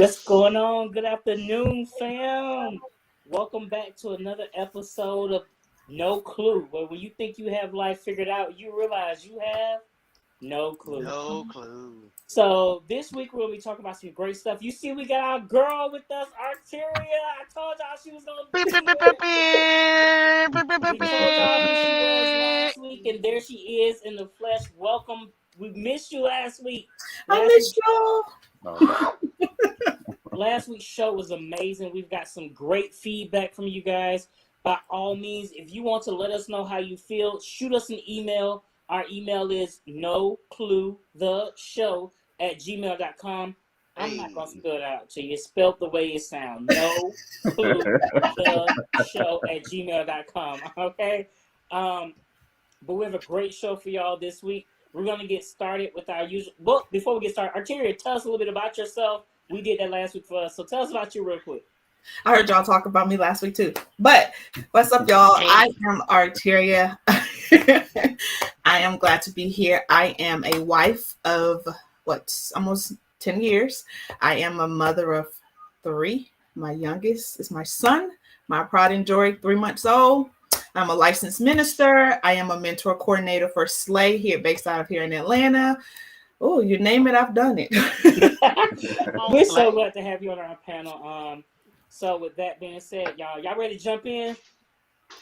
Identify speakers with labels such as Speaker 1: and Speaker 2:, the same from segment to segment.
Speaker 1: What's going on? Good afternoon, fam. Welcome back to another episode of No Clue, where when you think you have life figured out, you realize you have no clue.
Speaker 2: No clue.
Speaker 1: So this week we're gonna be talking about some great stuff. You see, we got our girl with us, Arteria. I told y'all she was gonna
Speaker 2: Beep,
Speaker 1: be
Speaker 2: beep, beep,
Speaker 1: here.
Speaker 2: beep, beep, beep, beep,
Speaker 1: We told y'all who she was
Speaker 2: beep.
Speaker 1: last week, and there she is in the flesh. Welcome. We missed you last week.
Speaker 3: I
Speaker 1: Last
Speaker 3: miss
Speaker 1: week
Speaker 3: y'all.
Speaker 1: Last week's show was amazing. We've got some great feedback from you guys. By all means, if you want to let us know how you feel, shoot us an email. Our email is nocluetheshow@gmail.com. I'm not going to
Speaker 2: Hey.
Speaker 1: spell it out to you. It's spelled the way it sounds. nocluetheshow@gmail.com. Okay? But we have a great show for y'all this week. We're going to get started with our usual. Well, before we get started, Arteria, tell us a little bit about yourself. We did that last week for us. So tell us about you real quick.
Speaker 3: I heard y'all talk about me last week too. But what's up, y'all? I am Arteria. I am glad to be here. I am a wife of almost 10 years. I am a mother of 3. My youngest is my son, my pride and joy, 3 months old. I'm a licensed minister. I am a mentor coordinator for Slay here, based out of here in Atlanta. Oh, you name it, I've done it.
Speaker 1: We're so glad to have you on our panel. So with that being said, y'all ready to jump in?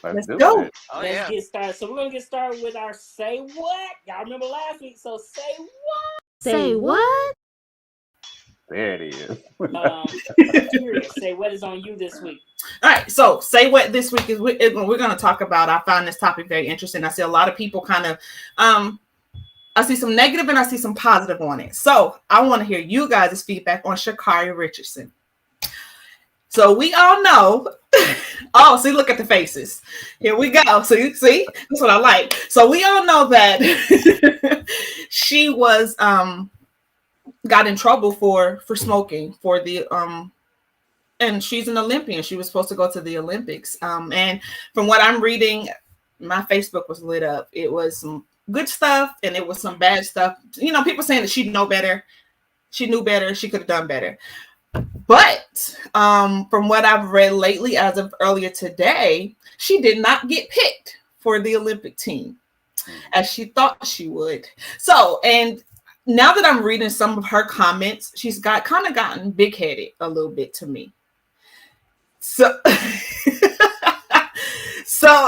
Speaker 3: Let's go.
Speaker 1: Let's get started. So we're gonna get started with our say what. Y'all remember last week? So say what?
Speaker 4: Say what?
Speaker 5: There it is.
Speaker 1: Say what is on you this week.
Speaker 3: All right, so say what this week is. We're going to talk about. I found this topic very interesting. I see a lot of people kind of, I see some negative and I see some positive on it. So I want to hear you guys' feedback on Sha'Carri Richardson. So we all know. Oh, see, look at the faces. Here we go. See, that's what I like. So we all know that she was got in trouble for smoking for the and she's an Olympian. She was supposed to go to the Olympics. And from what I'm reading, my Facebook was lit up. It was some good stuff and it was some bad stuff. You know, people saying that she knew better. She knew better. She could have done better. But from what I've read lately, as of earlier today, she did not get picked for the Olympic team as she thought she would. So, and now that I'm reading some of her comments, she's gotten big-headed a little bit to me. So,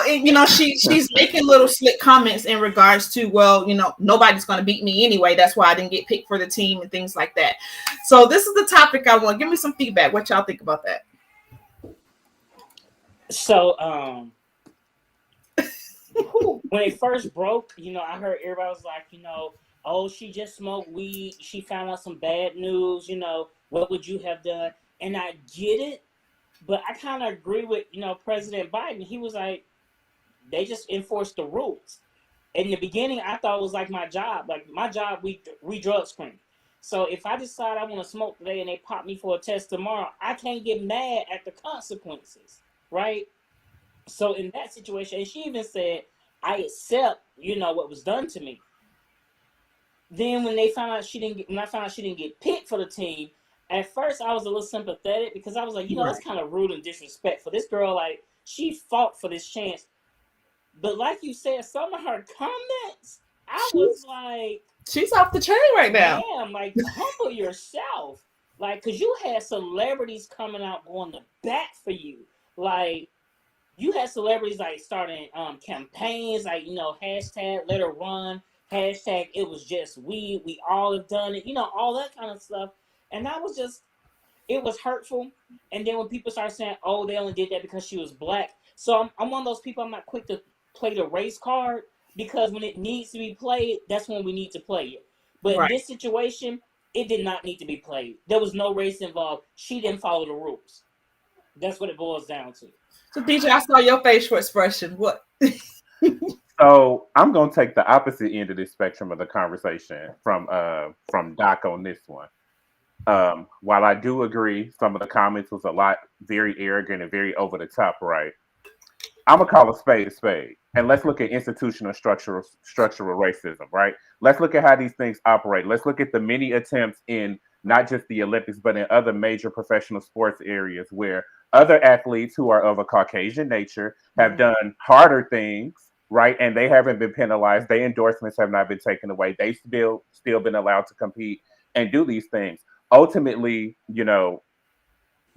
Speaker 3: you know, she's making little slick comments in regards to, well, you know, nobody's going to beat me anyway. That's why I didn't get picked for the team and things like that. So this is the topic I want. Give me some feedback. What y'all think about that?
Speaker 1: So, when it first broke, you know, I heard everybody was like, you know, oh, she just smoked weed. She found out some bad news. You know, what would you have done? And I get it. But I kind of agree with, you know, President Biden. He was like, they just enforced the rules. In the beginning, I thought it was like my job. Like my job, we drug screen. So if I decide I want to smoke today and they pop me for a test tomorrow, I can't get mad at the consequences, right? So in that situation, and she even said, I accept, you know, what was done to me. Then when I found out she didn't get picked for the team, at first I was a little sympathetic because I was like, you know, that's kind of rude and disrespectful. This girl, like, she fought for this chance. But like you said, some of her comments, I was like,
Speaker 3: she's off the chain right now.
Speaker 1: Damn, like, humble yourself. Like, because you had celebrities coming out going to bat for you. Like, you had celebrities, like, starting campaigns, like, you know, hashtag let her run, hashtag it was just we all have done it, you know, all that kind of stuff. And I was just, it was hurtful. And then when people start saying, oh, they only did that because she was black. So I'm one of those people, I'm not quick to play the race card, because when it needs to be played, that's when we need to play it. But in this situation, it did not need to be played. There was no race involved. She didn't follow the rules. That's what it boils down to.
Speaker 3: So DJ, I saw your facial expression. What?
Speaker 5: So I'm going to take the opposite end of this spectrum of the conversation from Doc on this one. While I do agree some of the comments was a lot very arrogant and very over the top, right? I'm gonna call a spade, and let's look at institutional structural racism, right? Let's look at how these things operate. Let's look at the many attempts in not just the Olympics, but in other major professional sports areas where other athletes who are of a Caucasian nature have done harder things, right? And they haven't been penalized. Their endorsements have not been taken away. They've still been allowed to compete and do these things. Ultimately, you know,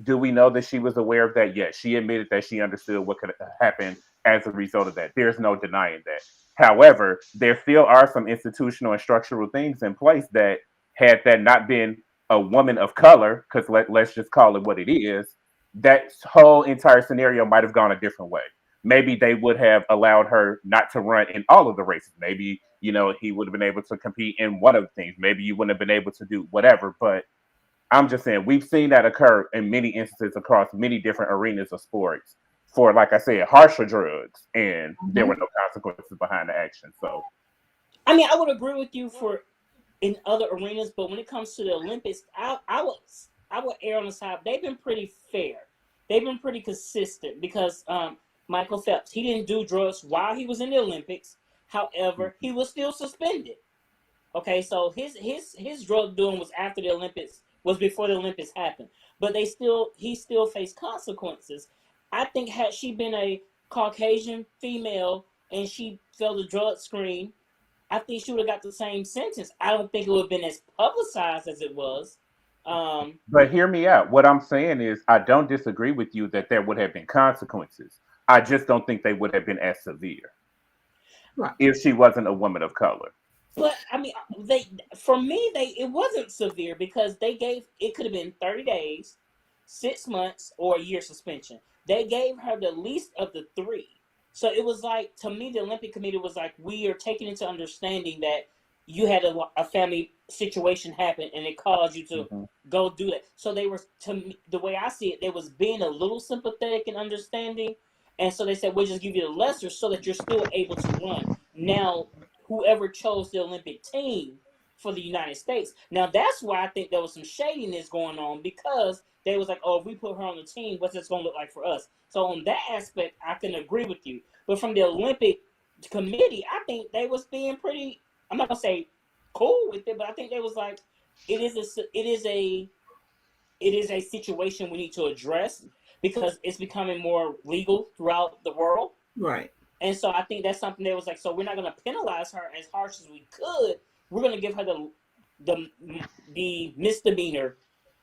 Speaker 5: do we know that she was aware of that? Yes, she admitted that she understood what could happen as a result of that. There's no denying that. However, there still are some institutional and structural things in place that, had that not been a woman of color, because let's just call it what it is, that whole entire scenario might have gone a different way. Maybe they would have allowed her not to run in all of the races. Maybe, you know, he would have been able to compete in one of the things. Maybe you wouldn't have been able to do whatever. But I'm just saying, we've seen that occur in many instances across many different arenas of sports for, like I said, harsher drugs, and there were no consequences behind the action. So,
Speaker 1: I mean, I would agree with you for in other arenas, but when it comes to the Olympics, I would err on the side. They've been pretty fair. They've been pretty consistent because Michael Phelps, he didn't do drugs while he was in the Olympics. However, he was still suspended. Okay, so his drug doing was after the Olympics, was before the Olympics happened. But he still faced consequences. I think had she been a Caucasian female and she failed the drug screen, I think she would have got the same sentence. I don't think it would have been as publicized as it was.
Speaker 5: But hear me out. What I'm saying is, I don't disagree with you that there would have been consequences. I just don't think they would have been as severe if she wasn't a woman of color.
Speaker 1: But I mean, it wasn't severe because they gave, it could have been 30 days, 6 months, or a year suspension. They gave her the least of the three. So it was like, to me, the Olympic Committee was like, we are taking into understanding that you had a family situation happen and it caused you to go do that. So they were, to me, the way I see it, they was being a little sympathetic and understanding. And so they said, we'll just give you the lesser so that you're still able to run. Now, whoever chose the Olympic team for the United States. Now, that's why I think there was some shadiness going on, because they was like, oh, if we put her on the team, what's this going to look like for us? So on that aspect, I can agree with you. But from the Olympic Committee, I think they was being pretty, I'm not going to say cool with it, but I think they was like, it is a situation we need to address because it's becoming more legal throughout the world.
Speaker 3: Right.
Speaker 1: And so I think that's something that was like, so we're not going to penalize her as harsh as we could. We're going to give her the misdemeanor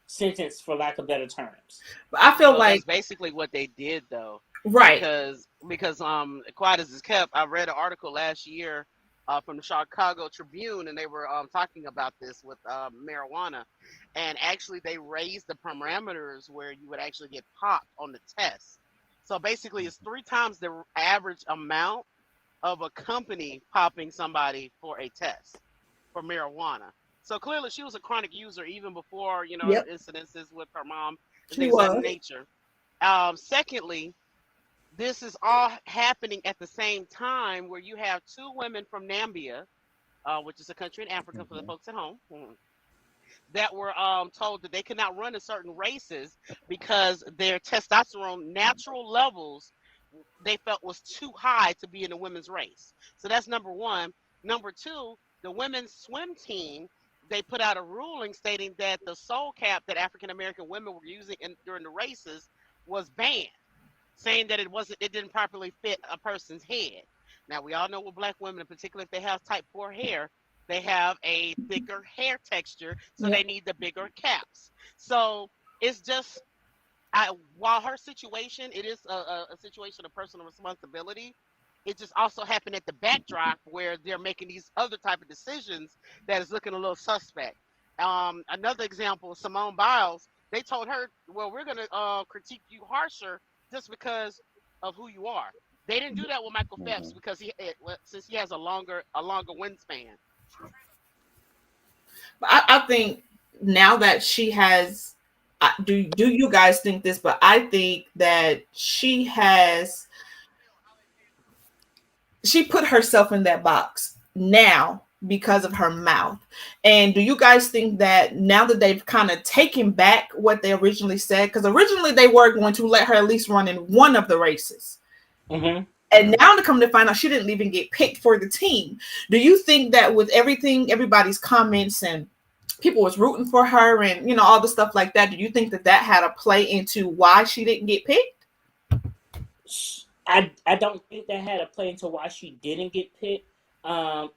Speaker 1: sentence, for lack of better terms.
Speaker 3: But I feel like
Speaker 2: that's basically what they did, though.
Speaker 3: Right.
Speaker 2: Because quiet as it's kept, I read an article last year from the Chicago Tribune, and they were talking about this with marijuana, and actually they raised the parameters where you would actually get popped on the test. So basically, it's 3 times the average amount of a company popping somebody for a test for marijuana. So clearly, she was a chronic user even before, incidences with her mom and things of that nature. Secondly, this is all happening at the same time where you have 2 women from Nambia, which is a country in Africa for the folks at home, that were told that they could not run in certain races because their testosterone natural levels they felt was too high to be in the women's race. So that's number one. Number two, the women's swim team, they put out a ruling stating that the soul cap that African American women were using during the races was banned, saying that it didn't properly fit a person's head. Now we all know with Black women, in particular, if they have type 4 hair, they have a thicker hair texture, so they need the bigger caps. So it's just, while her situation, it is a situation of personal responsibility, it just also happened at the backdrop where they're making these other type of decisions that is looking a little suspect. Another example, Simone Biles, they told her, well, we're going to critique you harsher just because of who you are. They didn't do that with Michael Phelps because since he has a longer wingspan.
Speaker 3: I think now that she has, do you guys think this? But I think that she put herself in that box now because of her mouth. And do you guys think that now that they've kind of taken back what they originally said, because originally they were going to let her at least run in one of the races. And now to come to find out she didn't even get picked for the team. Do you think that with everybody's comments and people was rooting for her and, you know, all the stuff like that. Do you think that that had a play into why she didn't get picked?
Speaker 1: I don't think that had a play into why she didn't get picked. 1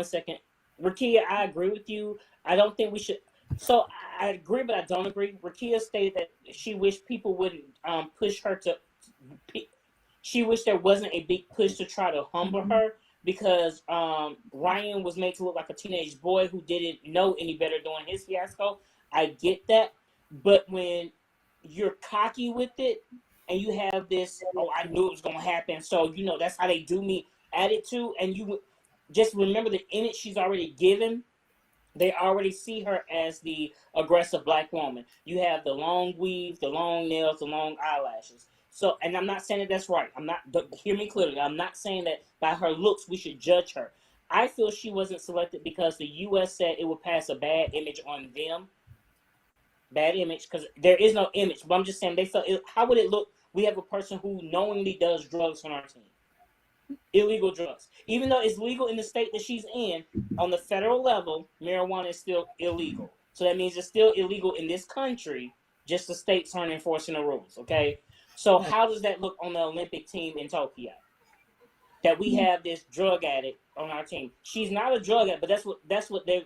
Speaker 1: second. Rakia, I agree with you. I don't think we should. So I agree, but I don't agree. Rakia stated that she wished people wouldn't push her to. She wished there wasn't a big push to try to humble her because Ryan was made to look like a teenage boy who didn't know any better during his fiasco. I get that, but when you're cocky with it and you have this, oh, I knew it was gonna happen, so you know that's how they do me attitude, and you just remember the image she's already given. They already see her as the aggressive black woman. You have the long weave, the long nails, the long eyelashes. So, and I'm not saying that that's right. I'm not, hear me clearly. I'm not saying that by her looks we should judge her. I feel she wasn't selected because the U.S. said it would pass a bad image on them. Bad image, because there is no image. But I'm just saying they felt, how would it look? We have a person who knowingly does drugs on our team. Illegal drugs. Even though it's legal in the state that she's in, on the federal level, marijuana is still illegal. So that means it's still illegal in this country, just the states aren't enforcing the rules, okay? So how does that look on the Olympic team in Tokyo? That we have this drug addict on our team. She's not a drug addict, but that's what they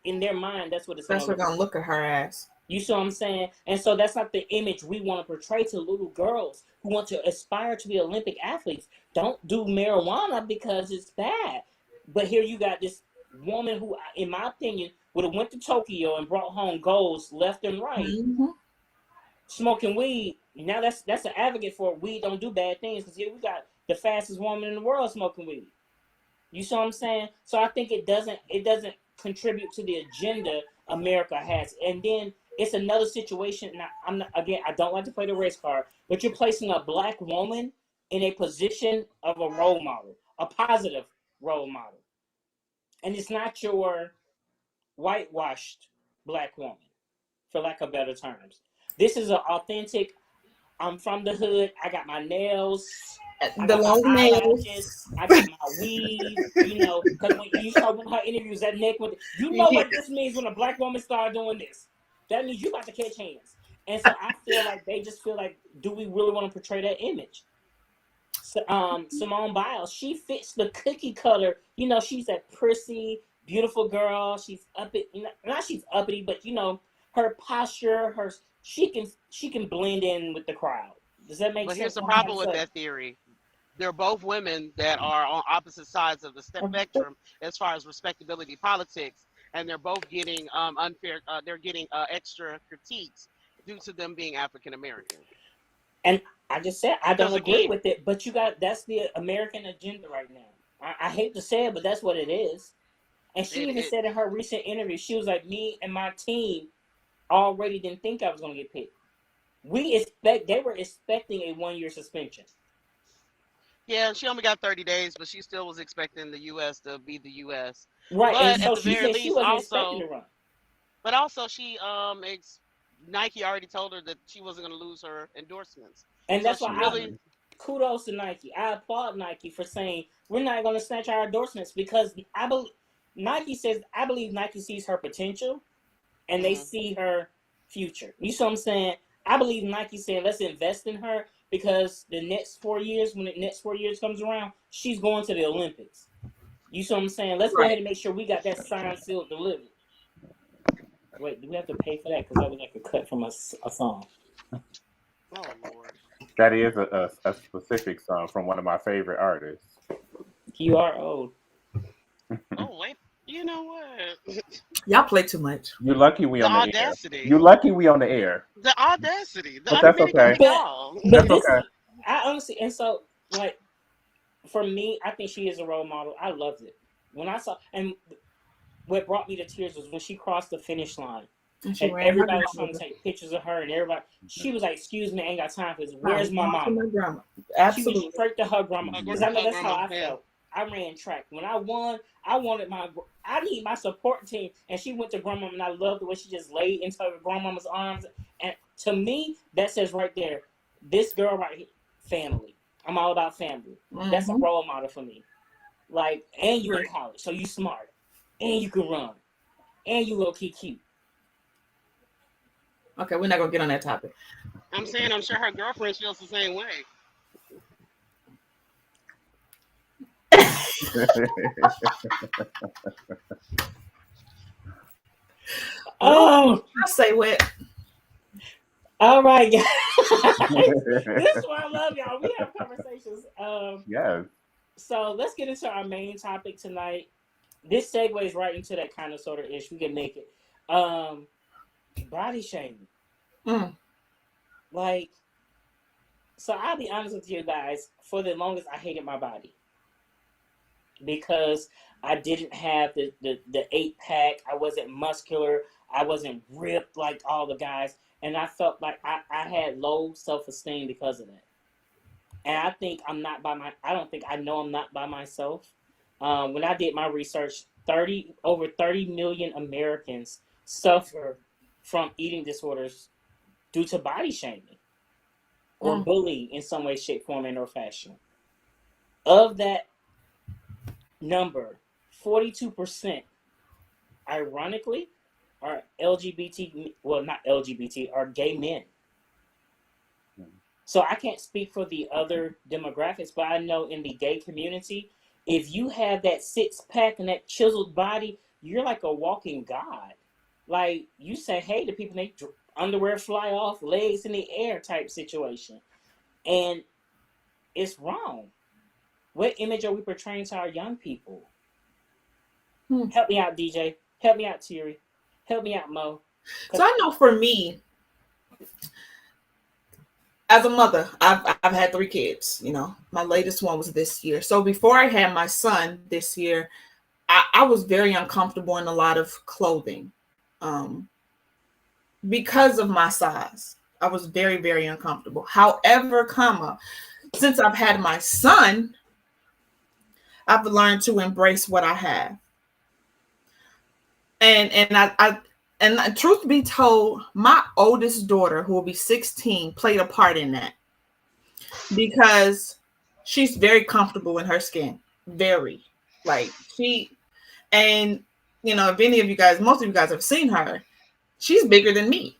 Speaker 1: in their mind, that's what it's
Speaker 3: That's what gonna look at her as.
Speaker 1: You see what I'm saying? And so that's not the image we want to portray to little girls who want to aspire to be Olympic athletes. Don't do marijuana because it's bad. But here you got this woman who, in my opinion, would have went to Tokyo and brought home golds left and right, smoking weed. Now that's an advocate for weed don't do bad things, because here we got the fastest woman in the world smoking weed. You see what I'm saying? So I think it doesn't contribute to the agenda America has. And then it's another situation. Now, I don't like to play the race card, but you're placing a black woman in a position of a role model, a positive role model. And it's not your whitewashed black woman, for lack of better terms. This is an authentic, I'm from the hood, I got my nails,
Speaker 3: the long nails,
Speaker 1: I got my weave, you know, because when you saw one of her interviews, that neck with, you know what this means when a black woman started doing this. That means you about to catch hands. And so I feel like they just feel like, do we really want to portray that image? So, Simone Biles, she fits the cookie cutter. You know, she's that prissy, beautiful girl. She's uppity, not she's uppity, but you know, her posture, she can blend in with the crowd. Does that make sense?
Speaker 2: But here's the problem with that theory. They're both women that are on opposite sides of the spectrum as far as respectability politics, and they're both getting unfair. They're getting extra critiques due to them being African American.
Speaker 1: And I just said I don't agree with it, but that's the American agenda right now. I hate to say it, but that's what it is. And she even said in her recent interview, she was like, me and my team already didn't think I was going to get picked. They were expecting a 1-year suspension.
Speaker 2: Yeah, she only got 30 days, but she still was expecting the U.S. to be the U.S.
Speaker 1: Right,
Speaker 2: but
Speaker 1: and so she said she wasn't expecting to run.
Speaker 2: But also, Nike already told her that she wasn't going to lose her endorsements.
Speaker 1: And that's why kudos to Nike. I applaud Nike for saying we're not going to snatch our endorsements, because Nike says, I believe Nike sees her potential and they see her future. You see what I'm saying? I believe Nike saying, let's invest in her, because the next 4 years, when the next 4 years comes around, she's going to the Olympics. You see what I'm saying? Let's go ahead and make sure we got that signed, sealed, delivered. Wait, do we have to pay for that? Because that was like a cut from a song.
Speaker 2: Oh, Lord.
Speaker 5: That is a specific song from one of my favorite artists.
Speaker 1: You are old.
Speaker 2: Oh, wait. You know what?
Speaker 3: Y'all play too much.
Speaker 5: You're lucky we on the
Speaker 2: audacity.
Speaker 5: air. You're lucky we on the air.
Speaker 2: The audacity.
Speaker 5: But that's okay.
Speaker 1: That's okay. I honestly, and so, like, for me, I think she is a role model. I loved it. When I saw, and what brought me to tears was when she crossed the finish line. And everybody was trying to take pictures of her, and everybody, she was like, excuse me, I ain't got time for this. Where's my mama?
Speaker 3: Absolutely.
Speaker 1: She went straight to her grandma. Because I know that's how I felt. I ran track. When I won, I need my support team. And she went to grandma, and I loved the way she just laid into her grandmama's arms. And to me, that says right there, this girl right here, family. I'm all about family. Mm-hmm. That's a role model for me. Like, and you in college, so you smart. And you can run. and you low key cute.
Speaker 3: Okay, we're not gonna get on that topic.
Speaker 2: I'm saying I'm sure her girlfriend feels the same way.
Speaker 1: Oh,
Speaker 3: I say what?
Speaker 1: all right, guys. This is why I love y'all. We have conversations.
Speaker 5: Yes.
Speaker 1: So let's get into our main topic tonight. This segues right into that kind of sort of ish. We can make it. Body shaming.
Speaker 3: Mm.
Speaker 1: Like, so I'll be honest with you guys. For the longest, I hated my body because I didn't have the 8-pack. I wasn't muscular. I wasn't ripped like all the guys, and I felt like I had low self-esteem because of that. And I think I'm not by my. I don't think I know I'm not by myself. When I did my research, over 30 million Americans suffer from eating disorders due to body shaming or bullying in some way, shape, form, and or fashion. Of that number, 42%, ironically, are LGBT. Well, not LGBT, are gay men. So I can't speak for the other demographics, but I know in the gay community, if you have that 6-pack and that chiseled body, you're like a walking god. Like, you say hey to people, they underwear fly off, legs in the air type situation. And it's wrong. What image are we portraying to our young people? Help me out, DJ. Help me out, Thierry. Help me out, Mo.
Speaker 3: So I know for me, as a mother, I've had 3 kids. You know, my latest one was this year. So before I had my son this year, I was very uncomfortable in a lot of clothing because of my size. I was very, very uncomfortable. However, since I've had my son, I've learned to embrace what I have. And truth be told, my oldest daughter, who will be 16, played a part in that because she's very comfortable in her skin. Very. Like and you know, if any of you guys, most of you guys have seen her, she's bigger than me.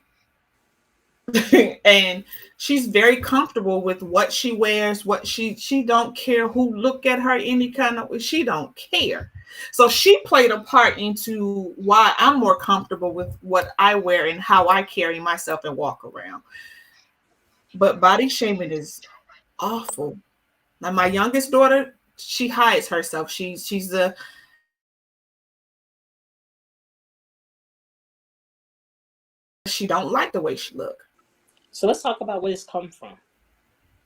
Speaker 3: And she's very comfortable with what she wears, what she don't care who look at her any kind of way. She don't care. So she played a part into why I'm more comfortable with what I wear and how I carry myself and walk around. But body shaming is awful. Now my youngest daughter, she hides herself. She's she don't like the way she look.
Speaker 1: So let's talk about where this comes from.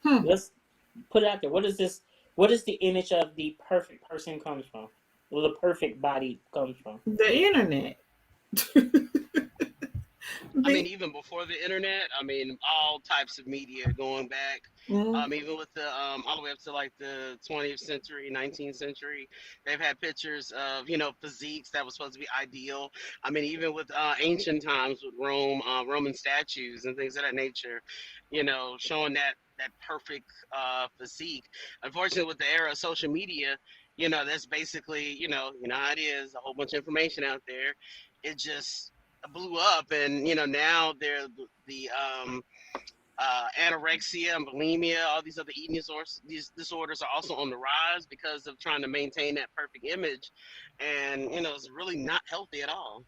Speaker 1: Let's put it out there. What is this? What is the image of the perfect person comes from? Where the perfect body comes from?
Speaker 3: The internet.
Speaker 2: I mean, even before the internet, I mean, all types of media going back, even with the all the way up to like the 20th century, 19th century, they've had pictures of, you know, physiques that was supposed to be ideal. I mean, even with ancient times with Rome, Roman statues and things of that nature, you know, showing that perfect physique. Unfortunately, with the era of social media, you know, that's basically, you know how it is, a whole bunch of information out there. It just blew up, and you know, now they're the anorexia and bulimia, all these other eating disorders. These disorders are also on the rise because of trying to maintain that perfect image, and you know, it's really not healthy at all.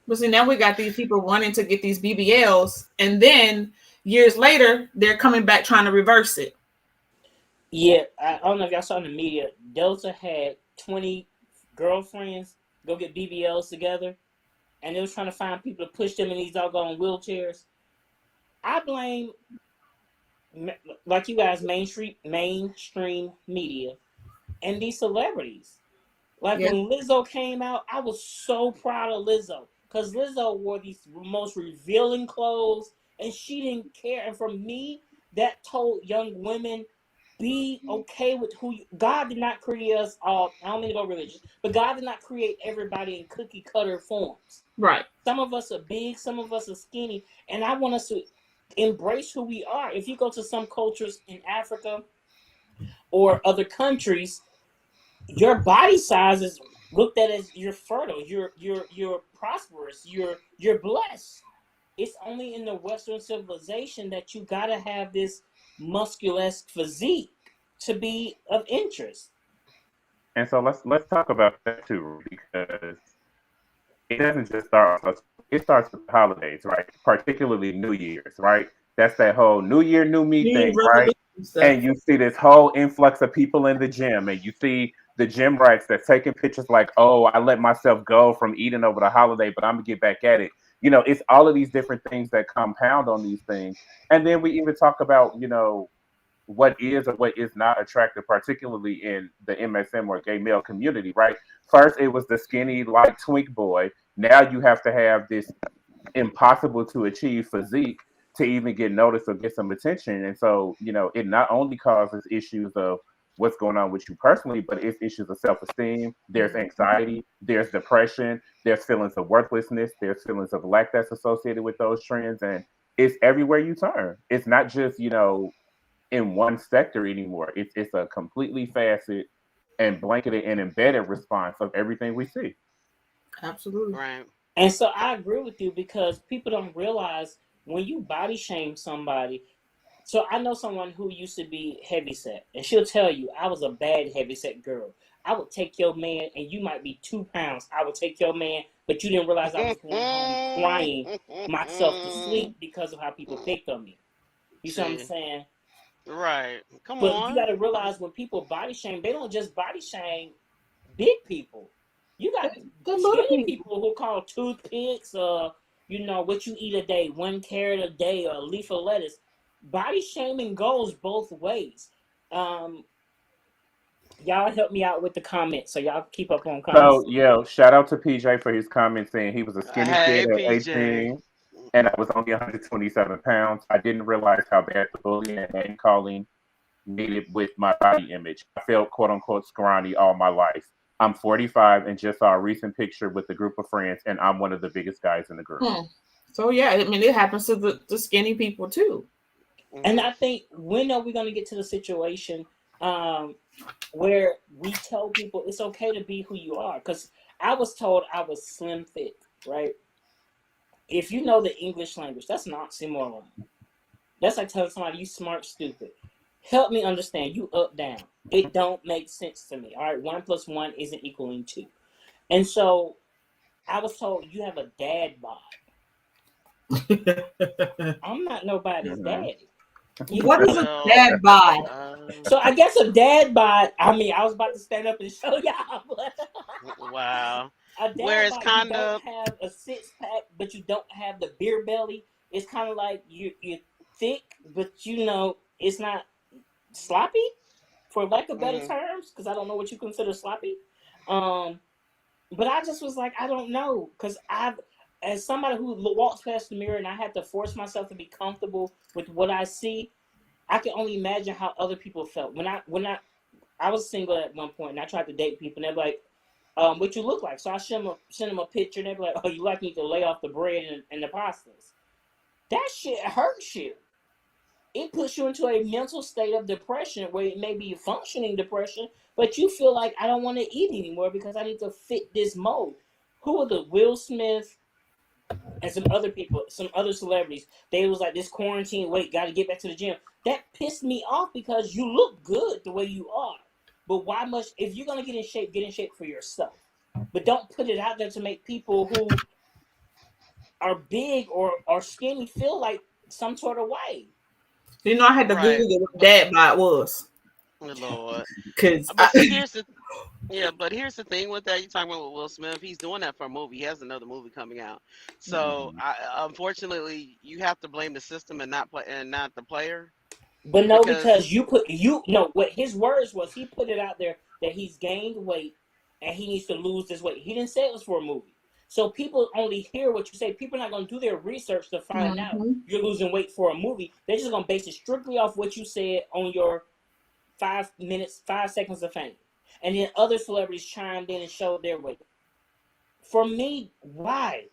Speaker 3: But see, now we got these people wanting to get these BBLs, and then years later, they're coming back trying to reverse it.
Speaker 1: Yeah, I don't know if y'all saw in the media, Delta had 20 girlfriends go get BBLs together, and they was trying to find people to push them in these doggone wheelchairs. I blame, like you guys, mainstream media and these celebrities. Like when Lizzo came out, I was so proud of Lizzo because Lizzo wore these most revealing clothes and she didn't care. And for me, that told young women, be okay with who God did not create us all. I don't mean to go religious, but God did not create everybody in cookie cutter forms.
Speaker 3: Right.
Speaker 1: Some of us are big, some of us are skinny, and I want us to embrace who we are. If you go to some cultures in Africa or other countries, your body size is looked at as you're fertile, you're prosperous, you're blessed. It's only in the Western civilization that you gotta have this muscular physique to be of interest.
Speaker 5: And so let's talk about that too, because it doesn't just start. It starts with the holidays, right? Particularly New Year's, right? That's that whole New Year, New Me
Speaker 3: New Year's
Speaker 5: thing, right?
Speaker 3: resolution stuff.
Speaker 5: And you see this whole influx of people in the gym, and you see the gym rats that's taking pictures like, "Oh, I let myself go from eating over the holiday, but I'm gonna get back at it." You know, it's all of these different things that compound on these things, and then we even talk about, you know, what is or what is not attractive, particularly in the MSM or gay male community, right? First, it was the skinny, like twink boy. Now you have to have this impossible to achieve physique to even get noticed or get some attention. And so, you know, it not only causes issues of what's going on with you personally, but it's issues of self-esteem. There's anxiety, there's depression, there's feelings of worthlessness, there's feelings of lack that's associated with those trends. And it's everywhere you turn. It's not just, you know, in one sector anymore. It's a completely facet and blanketed and embedded response of everything we see.
Speaker 3: Absolutely.
Speaker 2: Right.
Speaker 1: And so I agree with you because people don't realize when you body shame somebody. So I know someone who used to be heavyset, and she'll tell you, I was a bad heavyset girl. I would take your man, and you might be 2 pounds. I would take your man, but you didn't realize I was going home crying myself to sleep because of how people picked on me. You see what I'm
Speaker 2: See,
Speaker 1: saying?
Speaker 2: right. Come
Speaker 1: But you got
Speaker 2: on.
Speaker 1: to realize when people body shame, they don't just body shame big people. You got
Speaker 3: The little
Speaker 1: skinny
Speaker 3: people.
Speaker 1: people who call toothpicks, you know, what you eat a day, 1 carrot a day, or a leaf of lettuce. Body shaming goes both ways. Um, y'all help me out with the comments, so y'all keep up on
Speaker 5: So,
Speaker 1: comments.
Speaker 5: yeah, shout out to PJ for his comment saying he was a skinny kid
Speaker 2: Hey,
Speaker 5: at
Speaker 2: PJ.
Speaker 5: 18 and I was only 127 pounds. I didn't realize how bad the bullying and name calling made it with my body image. I felt quote unquote scrawny all my life. I'm 45 and just saw a recent picture with a group of friends, and I'm one of the biggest guys in the group.
Speaker 3: So yeah, I mean, it happens to the skinny people too.
Speaker 1: And
Speaker 2: Mhm.
Speaker 1: I think when are we going to get to the situation where we tell people it's okay to be who you are? Because I was told I was slim thick, right? If you know the English language, that's not oxymoron. That's like telling somebody you smart, stupid. Help me understand. You up, down. It don't make sense to me. All right, 1 plus 1 isn't equaling 2. And so I was told you have a dad bod. I'm not nobody's
Speaker 5: Mhm.
Speaker 1: daddy. You,
Speaker 3: What is a
Speaker 2: Well,
Speaker 3: dad bod?
Speaker 1: so I guess a dad bod. I mean, I was about to stand up and show y'all, but
Speaker 2: wow.
Speaker 1: a
Speaker 2: Where
Speaker 1: dad
Speaker 2: it's
Speaker 1: bod, you
Speaker 2: kind
Speaker 1: don't
Speaker 2: of
Speaker 1: have a 6 pack, but you don't have the beer belly. It's kind of like you're thick, but you know it's not sloppy, for lack of better
Speaker 2: mhm.
Speaker 1: terms, because I don't know what you consider sloppy. Um, but I just was like, I don't know, because as somebody who walks past the mirror and I have to force myself to be comfortable with what I see, I can only imagine how other people felt when I was single at one point and I tried to date people and they're like, what you look like. So I send them a picture and they're like, oh, you like me to lay off the bread and the pastas. That shit hurts you. It puts you into a mental state of depression where it may be functioning depression, but you feel like I don't want to eat anymore because I need to fit this mold. Who are the Will Smith and some other people, some other celebrities? They was like this quarantine, wait, got to get back to the gym. That pissed me off because you look good the way you are. But why must, if you're gonna get in shape for yourself. But don't put it out there to make people who are big or skinny feel like some sort of way.
Speaker 3: You know, I had to
Speaker 2: Right.
Speaker 3: Google what dad bod was
Speaker 2: Lord.
Speaker 3: because
Speaker 2: But see, here's the thing with that. You talking about with Will Smith? He's doing that for a movie. He has another movie coming out. So, unfortunately, you have to blame the system and not the player
Speaker 1: But no,
Speaker 2: because
Speaker 1: because you no, what his words was, he put it out there that he's gained weight and he needs to lose this weight. He didn't say it was for a movie. So people only hear what you say. People are not going to do their research to find out you're losing weight for a movie. They're just going to base it strictly off what you said on your 5 minutes, 5 seconds of fame. And then other celebrities chimed in and showed their weight. For me, why?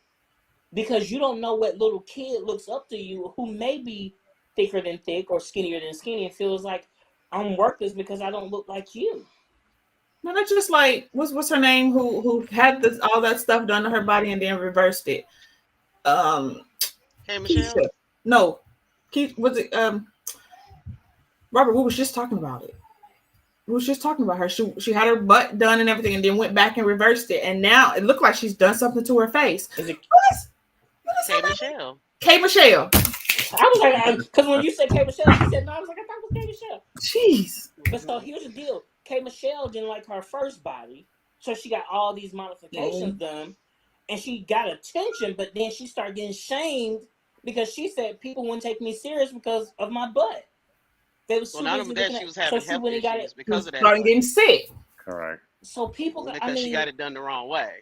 Speaker 1: Because you don't know what little kid looks up to you who may be thicker than thick or skinnier than skinny and feels like I'm worthless because I don't look like you.
Speaker 3: No, that's just like what's her name who had this all that stuff done to her body and then reversed it.
Speaker 2: Hey, Michelle.
Speaker 3: Keisha. No, Keith was it Robert? We was just talking about it. We was just talking about her. She had her butt done and everything, and then went back and reversed it, and now it looked like she's done something to her face.
Speaker 1: Is it?
Speaker 3: What is
Speaker 2: Hey,
Speaker 3: her name?
Speaker 2: Michelle.
Speaker 3: K. Michelle.
Speaker 1: I was like, because when you said K Michelle, she said no. I was like, I thought it was K Michelle.
Speaker 3: Jeez.
Speaker 1: But so here's the deal: K Michelle didn't like her first body, so she got all these modifications done, and she got attention. But then she started getting shamed because she said people wouldn't take me serious because of my butt. They was
Speaker 2: Well, not only that, she was having health issues because of that.
Speaker 3: Started getting sick.
Speaker 5: Correct.
Speaker 1: So people,
Speaker 2: Because she got it done the wrong way.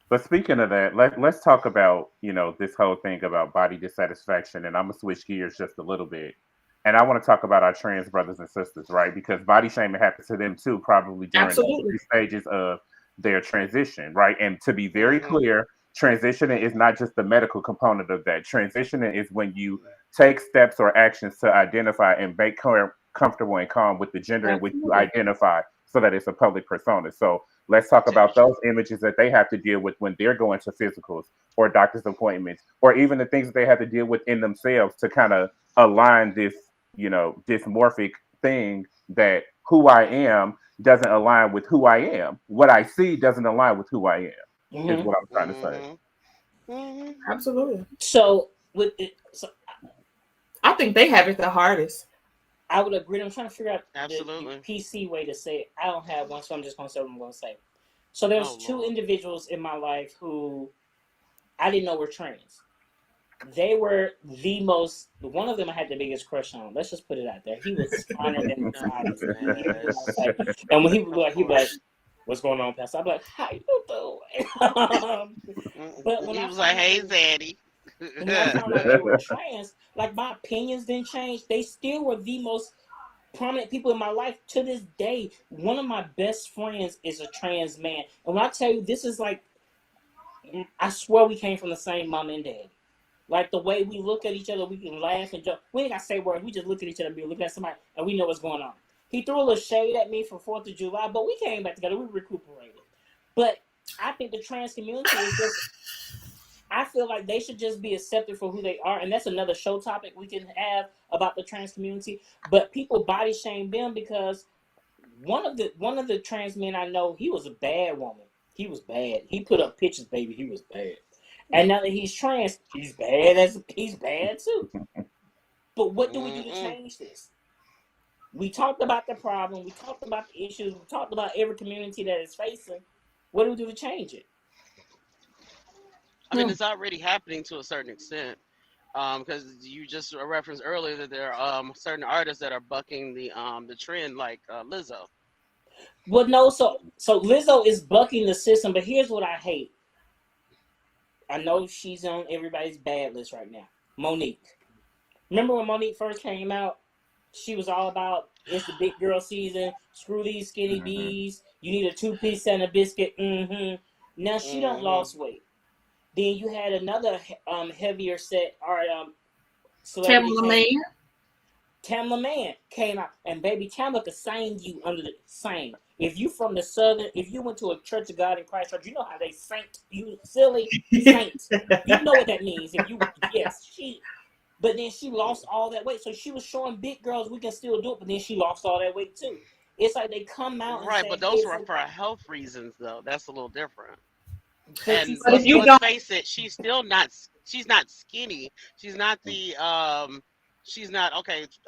Speaker 5: But speaking of that, let's talk about, this whole thing about body dissatisfaction. And I'm going to switch gears just a little bit. And I want to talk about our trans brothers and sisters, right? Because body shaming happens to them too, probably during the stages of their transition, right? And to be very clear, transitioning is not just the medical component of that. Transitioning is when you take steps or actions to identify and make comfortable and calm with the gender in which you identify, so that it's a public persona. So let's talk about those images that they have to deal with when they're going to physicals or doctor's appointments, or even the things that they have to deal with in themselves to kind of align this, dysmorphic thing that who I am doesn't align with who I am. What I see doesn't align with who I am, is what I'm trying to say.
Speaker 3: Absolutely.
Speaker 1: So
Speaker 3: I think they have it the hardest.
Speaker 1: I would agree. I'm trying to figure out
Speaker 2: Absolutely
Speaker 1: the PC way to say it. I don't have one, so I'm just going to say what I'm going to say. So there's two individuals in my life who I didn't know were trans. They were the most. One of them I had the biggest crush on. Let's just put it out there. He was finer than the and when he was like, "What's going on, Pastor?" I'm like, "How you doing?" But when
Speaker 2: he was like, "Hey, Zaddy."
Speaker 1: When I found out they were trans, like my opinions didn't change. They still were the most prominent people in my life to this day. One of my best friends is a trans man, and when I tell you, this is like, I swear we came from the same mom and dad. Like the way we look at each other, we can laugh and joke. We ain't gotta say words. We just look at each other and be looking at somebody, and we know what's going on. He threw a little shade at me for 4th of July, but we came back together. We recuperated. But I think the trans community is just. I feel like they should just be accepted for who they are, and that's another show topic we can have about the trans community. But people body shame them because one of the trans men I know, he was a bad woman. He was bad. He put up pictures, baby. He was bad. And now that he's trans, he's bad too. But what do we do to change this? We talked about the problem. We talked about the issues. We talked about every community that is facing. What do we do to change it?
Speaker 2: I mean, it's already happening to a certain extent, because you just referenced earlier that there are certain artists that are bucking the trend, like Lizzo.
Speaker 1: Well, no, so Lizzo is bucking the system, but here's what I hate. I know she's on everybody's bad list right now. Monique. Remember when Monique first came out? She was all about, it's the big girl season. Screw these skinny bees. You need a 2-piece and a biscuit. Now she done lost weight. Then you had another heavier set, celebrity. Tamla Man came out, and baby Tamla could sing you under the same. If you from the southern, if you went to a Church of God in Christ church, you know how they saint you, silly saints. You know what that means. But then she lost all that weight, so she was showing big girls we can still do it. But then she lost all that weight too. It's like they come out and say,
Speaker 2: but those were for health reasons, though. That's a little different.
Speaker 1: But
Speaker 2: And
Speaker 3: let's
Speaker 2: face it, she's still not. She's not skinny. She's not the. She's not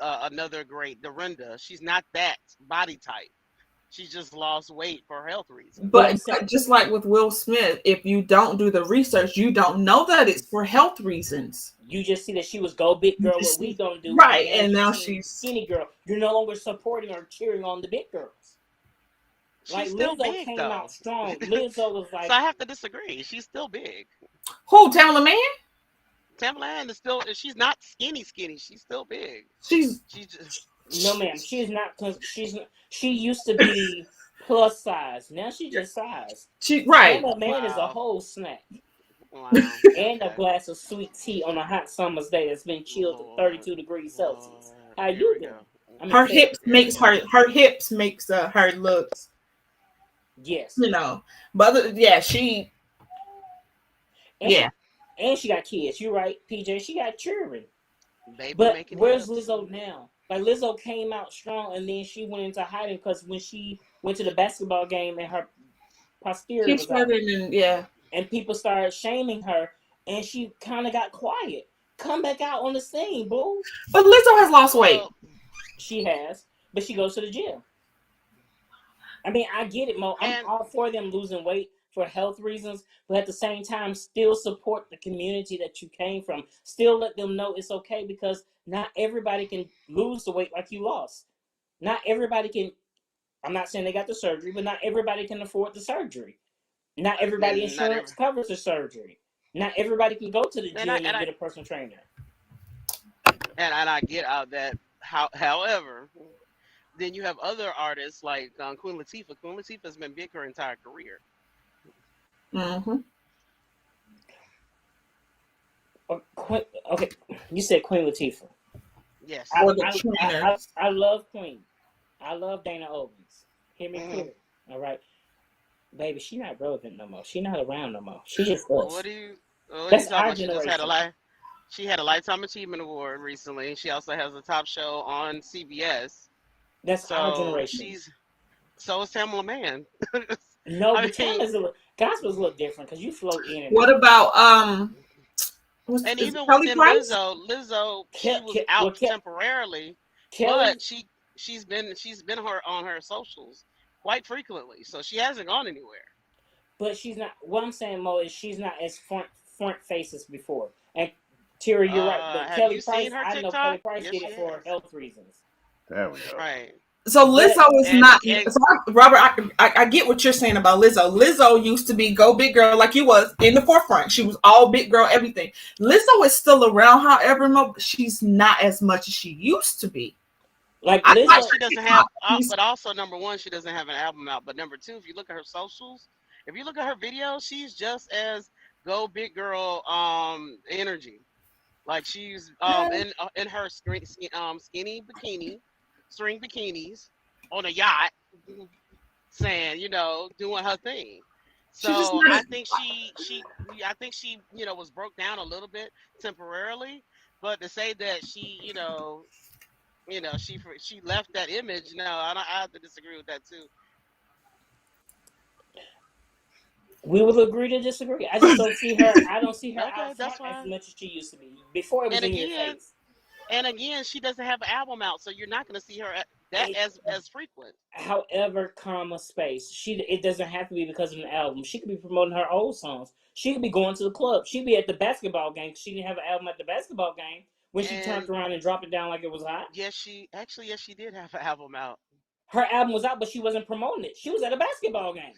Speaker 2: another great Dorinda. She's not that body type. She just lost weight for health reasons.
Speaker 3: But just like with Will Smith, if you don't do the research, you don't know that it's for health reasons.
Speaker 1: You just see that she was go big girl, what we gonna do,
Speaker 3: right? And now she's
Speaker 1: skinny girl. You're no longer supporting or cheering on the big girls. Like Lizzo came out strong. Lizzo was like,
Speaker 2: so I have to disagree. She's still big.
Speaker 3: Who, Tamla Man?
Speaker 2: Tamla Man is still. She's not skinny. She's still big.
Speaker 3: She's
Speaker 2: just.
Speaker 1: No, ma'am. She's not. She used to be plus size. Now she's just size. Tamla Man is a whole snack.
Speaker 2: Wow.
Speaker 1: And a glass of sweet tea on a hot summer's day that's been chilled to 32 degrees Celsius. How you doing?
Speaker 3: Her hips makes her looks
Speaker 1: Yes.
Speaker 3: You know, but yeah, she,
Speaker 1: And,
Speaker 3: yeah.
Speaker 1: and she got kids. You're right, PJ. She got children.
Speaker 2: Baby
Speaker 1: But
Speaker 2: making
Speaker 1: where's
Speaker 2: hips.
Speaker 1: Lizzo now? Like Lizzo came out strong, and then she went into hiding because when she went to the basketball game and her posterior
Speaker 3: Keep
Speaker 1: was out,
Speaker 3: spreading and yeah.
Speaker 1: and people started shaming her, and she kind of got quiet. Come back out on the scene, boo.
Speaker 3: But Lizzo has lost weight.
Speaker 2: Well,
Speaker 1: She has, but she goes to the gym. I mean, I get it, Mo. I'm
Speaker 2: and
Speaker 1: all for them losing weight for health reasons, but at the same time, still support the community that you came from. Still let them know it's okay because not everybody can lose the weight like you lost. Not everybody can. I'm not saying they got the surgery, but not everybody can afford the surgery. Not everybody
Speaker 2: and not
Speaker 1: insurance
Speaker 2: every,
Speaker 1: covers the surgery. Not everybody can go to the
Speaker 2: and
Speaker 1: gym and get a personal trainer.
Speaker 2: I get out that. However, then you have other artists like Queen Latifah. Queen Latifah's been big her entire career.
Speaker 3: Mm-hmm.
Speaker 1: Okay, you said Queen Latifah.
Speaker 2: Yes.
Speaker 3: Or the trainers.
Speaker 1: I love Queen. I love Dana Owens. Hear me
Speaker 2: Mhm.
Speaker 1: clear. All right. Baby, she not relevant no more. She not around no more. She just
Speaker 2: What
Speaker 1: us.
Speaker 2: do you? What are you
Speaker 1: That's
Speaker 2: talking
Speaker 1: our
Speaker 2: about? She just had a
Speaker 1: generation.
Speaker 2: She had a Lifetime Achievement Award recently. She also has a top show on CBS.
Speaker 1: That's our
Speaker 2: So
Speaker 1: generation.
Speaker 2: so is Tamala Mann.
Speaker 1: No,
Speaker 2: I
Speaker 1: but
Speaker 2: mean,
Speaker 1: gospel's a little different because you float in and
Speaker 3: What
Speaker 1: out.
Speaker 3: about
Speaker 2: and
Speaker 3: is it
Speaker 2: even
Speaker 3: Kelly
Speaker 2: within
Speaker 3: Price?
Speaker 2: Lizzo, she was
Speaker 1: Well,
Speaker 2: out temporarily,
Speaker 1: Kelly,
Speaker 2: but she's been her on her socials quite frequently, so she hasn't gone anywhere.
Speaker 1: but she's not. What I'm saying, Mo, is she's not as front face as before. And Terry, you're right. But
Speaker 2: Have
Speaker 1: Kelly
Speaker 2: you
Speaker 1: Price,
Speaker 2: seen her
Speaker 1: I know Kelly
Speaker 2: TikTok?
Speaker 1: Price
Speaker 2: Yes,
Speaker 1: did
Speaker 2: she
Speaker 1: it for
Speaker 2: has.
Speaker 1: health reasons.
Speaker 5: There we go.
Speaker 2: Right.
Speaker 3: So
Speaker 1: But
Speaker 3: Lizzo is
Speaker 2: And
Speaker 3: not.
Speaker 2: and
Speaker 3: So Robert, I get what you're saying about Lizzo. Lizzo used to be go big girl like you was in the forefront. She was all big girl, everything. Lizzo is still around, however, but she's not as much as she used to be.
Speaker 1: like
Speaker 3: I
Speaker 2: but
Speaker 1: Lizzo,
Speaker 2: she doesn't have. But also, number one, she doesn't have an album out. But number two, if you look at her socials, if you look at her videos, she's just as go big girl energy. Like she's in her skinny bikini, string bikinis on a yacht, saying doing her thing.
Speaker 3: She just
Speaker 2: So
Speaker 3: not.
Speaker 2: I think she was broke down a little bit temporarily, but to say that she left that image. No, I have to disagree with that too.
Speaker 1: we will agree to disagree. I just don't see her. I don't see her
Speaker 2: Okay,
Speaker 1: out
Speaker 2: that's
Speaker 1: front as
Speaker 2: fine.
Speaker 1: much as she used to be. Before it was
Speaker 2: And
Speaker 1: in your
Speaker 2: again,
Speaker 1: face.
Speaker 2: she doesn't have an album out, so you're not going to see her that
Speaker 1: It,
Speaker 2: as frequent.
Speaker 1: however, comma space. It doesn't have to be because of an album. She could be promoting her old songs. She could be going to the club. She'd be at the basketball game. She didn't have an album at the basketball game when she turned
Speaker 2: And
Speaker 1: around and dropped it down like it was hot.
Speaker 2: yes, she did have an album out.
Speaker 1: Her album was out, but she wasn't promoting it. She was at a basketball game.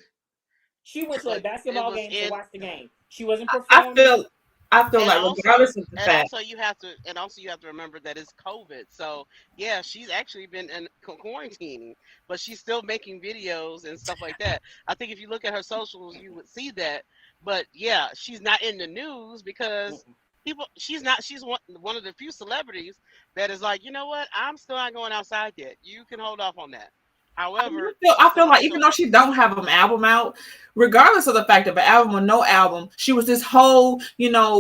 Speaker 1: She went to a
Speaker 2: But it
Speaker 1: basketball
Speaker 2: was
Speaker 1: game to
Speaker 2: in
Speaker 1: watch the game. She wasn't
Speaker 3: I
Speaker 1: performing.
Speaker 3: feel. I feel
Speaker 2: and
Speaker 3: like
Speaker 2: also
Speaker 3: regardless of the
Speaker 2: and
Speaker 3: fact,
Speaker 2: also you have to remember that it's COVID. So yeah, she's actually been in quarantining, but she's still making videos and stuff like that. I think if you look at her socials, you would see that. But yeah, she's not in the news because she's one of the few celebrities that is like, you know what, I'm still not going outside yet. You can hold off on that. However, she's
Speaker 3: I
Speaker 2: still
Speaker 3: feel
Speaker 2: on her
Speaker 3: like even though
Speaker 2: socials.
Speaker 3: she don't have an album out, regardless of the fact of an album or no album, she was this whole,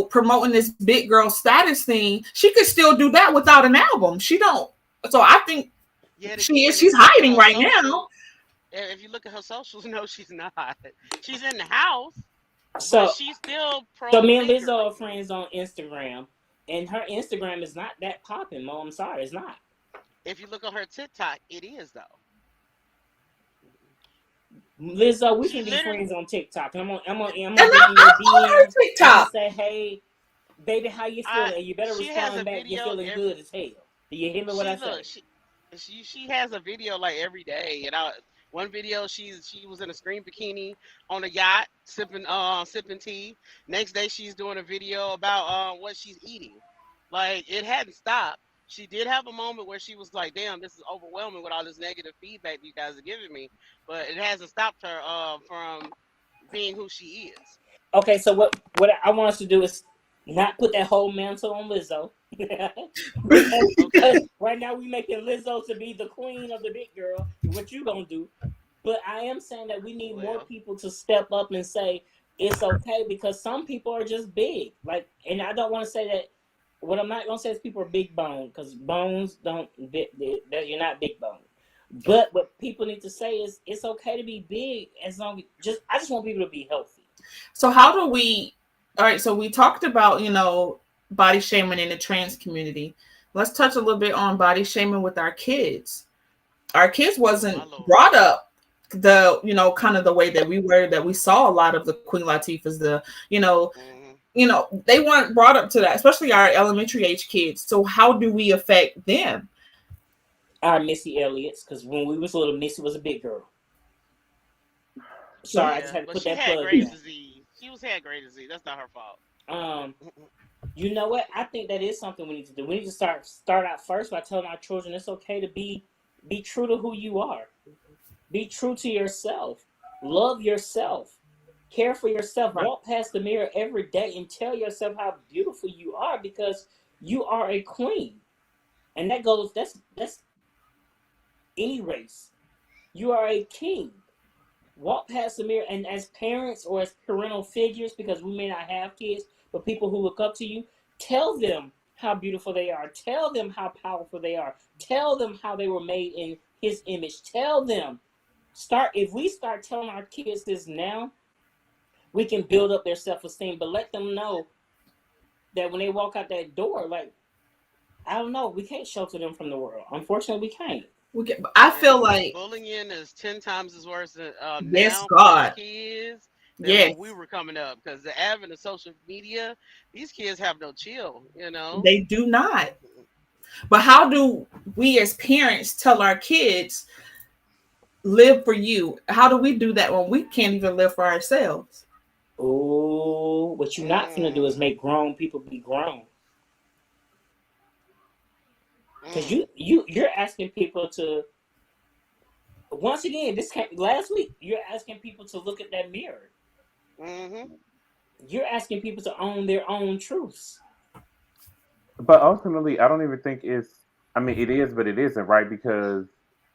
Speaker 3: promoting this big girl status thing. She could still do that without an album. She don't. So I think
Speaker 2: Yet
Speaker 3: she
Speaker 2: again,
Speaker 3: is. She's hiding right now.
Speaker 2: if you look at her socials, no, she's not. She's in the house, but
Speaker 1: So,
Speaker 2: she's still
Speaker 1: so
Speaker 2: pro
Speaker 1: me and
Speaker 2: big
Speaker 1: Lizzo
Speaker 2: girl.
Speaker 1: are friends on Instagram, and her Instagram is not that popping, Mo. I'm sorry, it's not.
Speaker 2: If you look at her TikTok, it is though.
Speaker 1: Lizzo, we
Speaker 2: She
Speaker 1: can be
Speaker 2: literally,
Speaker 1: friends on TikTok. And I'm gonna
Speaker 3: And
Speaker 1: get in your
Speaker 3: I'm on her
Speaker 1: DMs and
Speaker 3: TikTok.
Speaker 1: just say, hey, baby, how you
Speaker 2: I
Speaker 1: feeling? You better
Speaker 2: she has a
Speaker 1: respond back. You're
Speaker 2: video
Speaker 1: feeling
Speaker 2: every.
Speaker 1: good as hell. Do you hear me? What I
Speaker 2: She
Speaker 1: say?
Speaker 2: look she has a video like every day, and one video she was in a screen bikini on a yacht sipping tea. Next day she's doing a video about what she's eating. Like it hadn't stopped. She did have a moment where she was like, "Damn, this is overwhelming with all this negative feedback you guys are giving me," but it hasn't stopped her from being who she is.
Speaker 1: Okay, so what I want us to do is not put that whole mantle on Lizzo.
Speaker 2: Okay.
Speaker 1: Right now we making Lizzo to be the queen of the big girl. What you gonna do? But I am saying that we need more
Speaker 2: Well,
Speaker 1: people to step up and say it's okay, because some people are just big. Like, and I don't want to say that. What I'm not gonna say is people are big bone, because bones don't. That you're not big bone. But what people need to say is it's okay to be big, as long as I just want people to be healthy.
Speaker 3: So how do we? All right. So we talked about body shaming in the trans community. Let's touch a little bit on body shaming with our kids. Our kids
Speaker 2: oh my
Speaker 3: wasn't
Speaker 2: lord.
Speaker 3: brought up kind of the way that we were, that we saw a lot of the Queen Latifahs, they weren't brought up to that, especially our elementary age kids. So how do we affect them?
Speaker 1: Our Missy Elliott's, because when we was little, Missy was a big girl. Sorry, I just
Speaker 2: Yeah,
Speaker 1: had to
Speaker 2: but
Speaker 1: put
Speaker 2: she
Speaker 1: that
Speaker 2: had
Speaker 1: plug
Speaker 2: Graves'
Speaker 1: in.
Speaker 2: disease. She had Graves' disease. That's not her fault.
Speaker 1: You know what? I think that is something we need to do. We need to start out first by telling our children it's okay to be true to who you are. Be true to yourself. Love yourself. Care for yourself.
Speaker 3: Right.
Speaker 1: Walk past the mirror every day and tell yourself how beautiful you are, because you are a queen. And that's any race. You are a king. Walk past the mirror, and as parents or as parental figures, because we may not have kids, but people who look up to you, tell them how beautiful they are. Tell them how powerful they are. Tell them how they were made in his image. Tell them. If we start telling our kids this now, we can build up their self-esteem. But let them know that when they walk out that door, like, I don't know, we can't shelter them from the world. Unfortunately, we can't.
Speaker 3: I feel
Speaker 2: And
Speaker 3: like,
Speaker 2: bullying is 10 times as worse
Speaker 3: yes,
Speaker 2: now for these
Speaker 3: God,
Speaker 2: kids than
Speaker 3: yes,
Speaker 2: when we were coming up. Because the advent of social media, these kids have no chill, you know?
Speaker 3: they do not. But how do we as parents tell our kids, live for you? How do we do that when we can't even live for ourselves?
Speaker 1: Oh, what you're not gonna do is
Speaker 2: Mm,
Speaker 1: make grown people be grown. Because
Speaker 2: mm,
Speaker 1: you're asking people to, once again, this came last week. You're asking people to look at that mirror.
Speaker 2: mm-hmm.
Speaker 1: You're asking people to own their own truths.
Speaker 5: But ultimately, I don't even think it's. I mean, it is, but it isn't, right? Because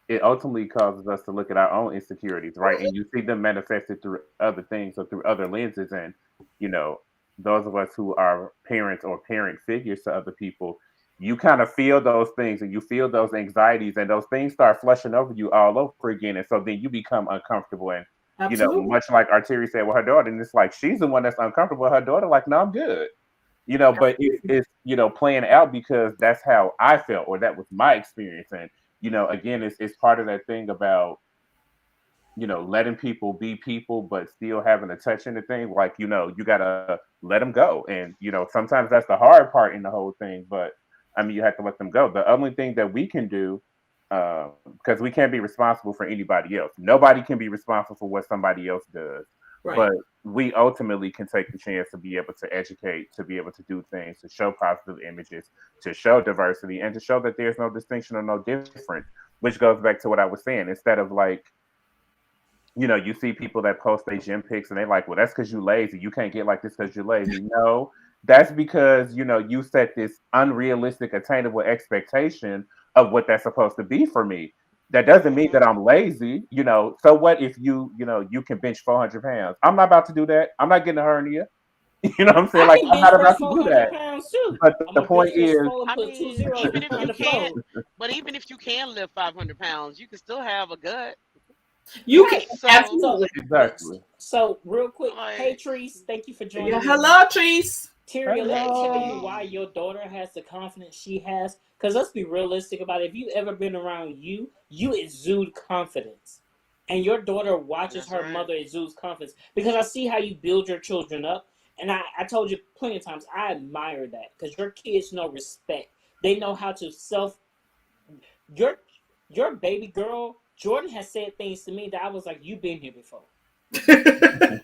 Speaker 5: it ultimately causes us to look at our own insecurities, right? And you see them manifested through other things or through other lenses. And, you know, those of us who are parents or parent figures to other people, you kind of feel those things and you feel those anxieties, and those things start flushing over you all over again. And so then you become uncomfortable. And,
Speaker 3: Absolutely.
Speaker 5: much like Artery said with her daughter, and it's like she's the one that's uncomfortable. Her daughter, like, no, I'm good. But it's playing out because that's how I felt, or that was my experience. And again, it's part of that thing about letting people be people but still having a touch in the thing. Like, you gotta let them go. And sometimes that's the hard part in the whole thing, but I mean, you have to let them go. The only thing that we can do, because we can't be responsible for anybody else, nobody can be responsible for what somebody else does.
Speaker 3: Right.
Speaker 5: But we ultimately can take the chance to be able to educate, to be able to do things, to show positive images, to show diversity, and to show that there's no distinction or no difference, which goes back to what I was saying. Instead of like, you see people that post their gym pics and they're like, well, that's because you're lazy. You can't get like this because you're lazy. No, that's because, you set this unrealistic, attainable expectation of what that's supposed to be for me. That doesn't mean
Speaker 2: Mm-hmm.
Speaker 5: that I'm lazy. So what if you can bench 400 pounds? I'm not about to do that. I'm not getting a hernia. You know what I'm saying?
Speaker 1: I
Speaker 5: Like,
Speaker 1: can
Speaker 5: I'm
Speaker 1: bench
Speaker 5: not
Speaker 1: press
Speaker 5: about to do that.
Speaker 1: 400 pounds too.
Speaker 5: But
Speaker 1: I'm
Speaker 5: the
Speaker 1: gonna bench
Speaker 5: point
Speaker 1: press
Speaker 5: is,
Speaker 1: forward,
Speaker 2: I
Speaker 1: put two
Speaker 2: mean,
Speaker 1: zeros
Speaker 2: even if
Speaker 1: on
Speaker 2: you
Speaker 1: the
Speaker 2: can't,
Speaker 1: floor.
Speaker 2: but even if you can lift 500 pounds, you can still have a gut.
Speaker 3: You can,
Speaker 1: Right.
Speaker 2: So,
Speaker 1: So,
Speaker 3: absolutely.
Speaker 1: but
Speaker 5: exactly.
Speaker 1: so real quick, hey
Speaker 2: like,
Speaker 1: Treese, thank you for
Speaker 3: Yeah.
Speaker 1: joining in.
Speaker 3: Hello, Trees.
Speaker 1: Tyria, let me tell you
Speaker 5: Hello.
Speaker 1: why
Speaker 2: hey,
Speaker 1: your daughter has the confidence she has. Because let's be realistic about it. If you ever been around you exude confidence. And your daughter watches
Speaker 2: that's
Speaker 1: her
Speaker 2: right.
Speaker 1: mother exude confidence. Because I see how you build your children up. And I told you plenty of times, I admire that. Because your kids know respect. They know how to your your baby girl, Jordan has said things to me that I was like, you've been here before.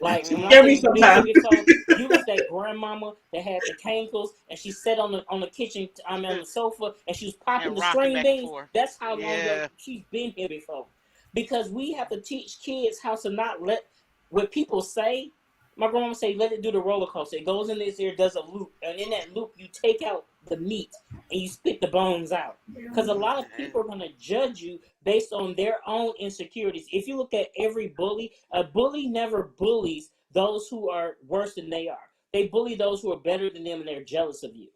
Speaker 1: Like, when I
Speaker 3: Give
Speaker 2: Mm-hmm.
Speaker 1: say
Speaker 3: me
Speaker 1: you
Speaker 3: some
Speaker 1: been here
Speaker 3: time.
Speaker 1: before, you was that grandmama that had the cankles and she sat on the kitchen, on the sofa, and she was popping
Speaker 2: And
Speaker 1: the
Speaker 2: rocking
Speaker 1: string
Speaker 2: back and
Speaker 1: beans.
Speaker 2: forth.
Speaker 1: That's how long
Speaker 2: Yeah.
Speaker 1: she's been here before. Because we have to teach kids how to not let what people say. My grandma say, let it do the roller coaster. It goes in this ear, does a loop, and in that loop, you take out the meat and you spit the bones out. Because a lot of people are going to judge you based on their own insecurities. If you look at every bully, a bully never bullies those who are worse than they are. They bully those who are better than them and they're jealous of you.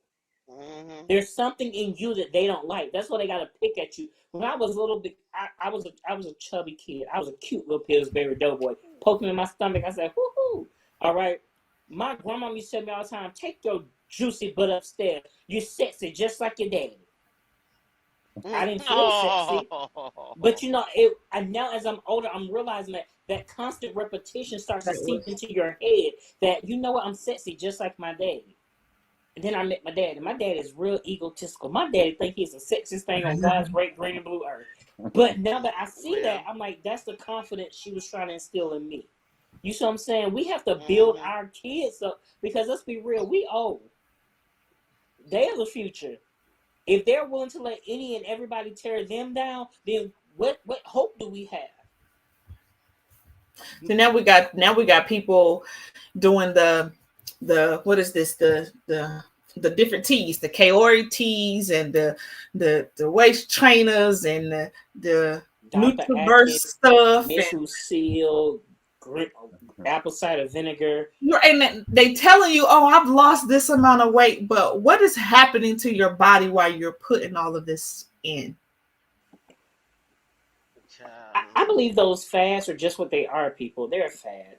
Speaker 2: Mm-hmm.
Speaker 1: There's something in you that they don't like. That's why they got to pick at you. When I was a little bit, I was a chubby kid. I was a cute little Pillsbury Doughboy. Poking in my stomach, I said, whoo-hoo. All right. My grandma used to tell me all the time, take your juicy butt upstairs. You're sexy just like your daddy. I didn't feel sexy. But you know, now as I'm older, I'm realizing that constant repetition starts to seep into your head that, you know what, I'm sexy just like my daddy. And then I met my dad, and my dad is real egotistical. My daddy think he's the sexiest thing on God's great green and blue earth. But now that I see that, I'm like, that's the confidence she was trying to instill in me. You see what I'm saying? We have to build our kids up, because let's be real, we old. They're the future. If they're willing to let any and everybody tear them down, then what hope do we have?
Speaker 3: So now we got people doing the what is this, the different teas, the Kaori teas and the waist trainers and the Nutriverse stuff,
Speaker 1: Miss Lucille, apple cider vinegar.
Speaker 3: And they telling you, oh, I've lost this amount of weight, but what is happening to your body while you're putting all of this in?
Speaker 1: I believe those fads are just what they are, people. They're a fad.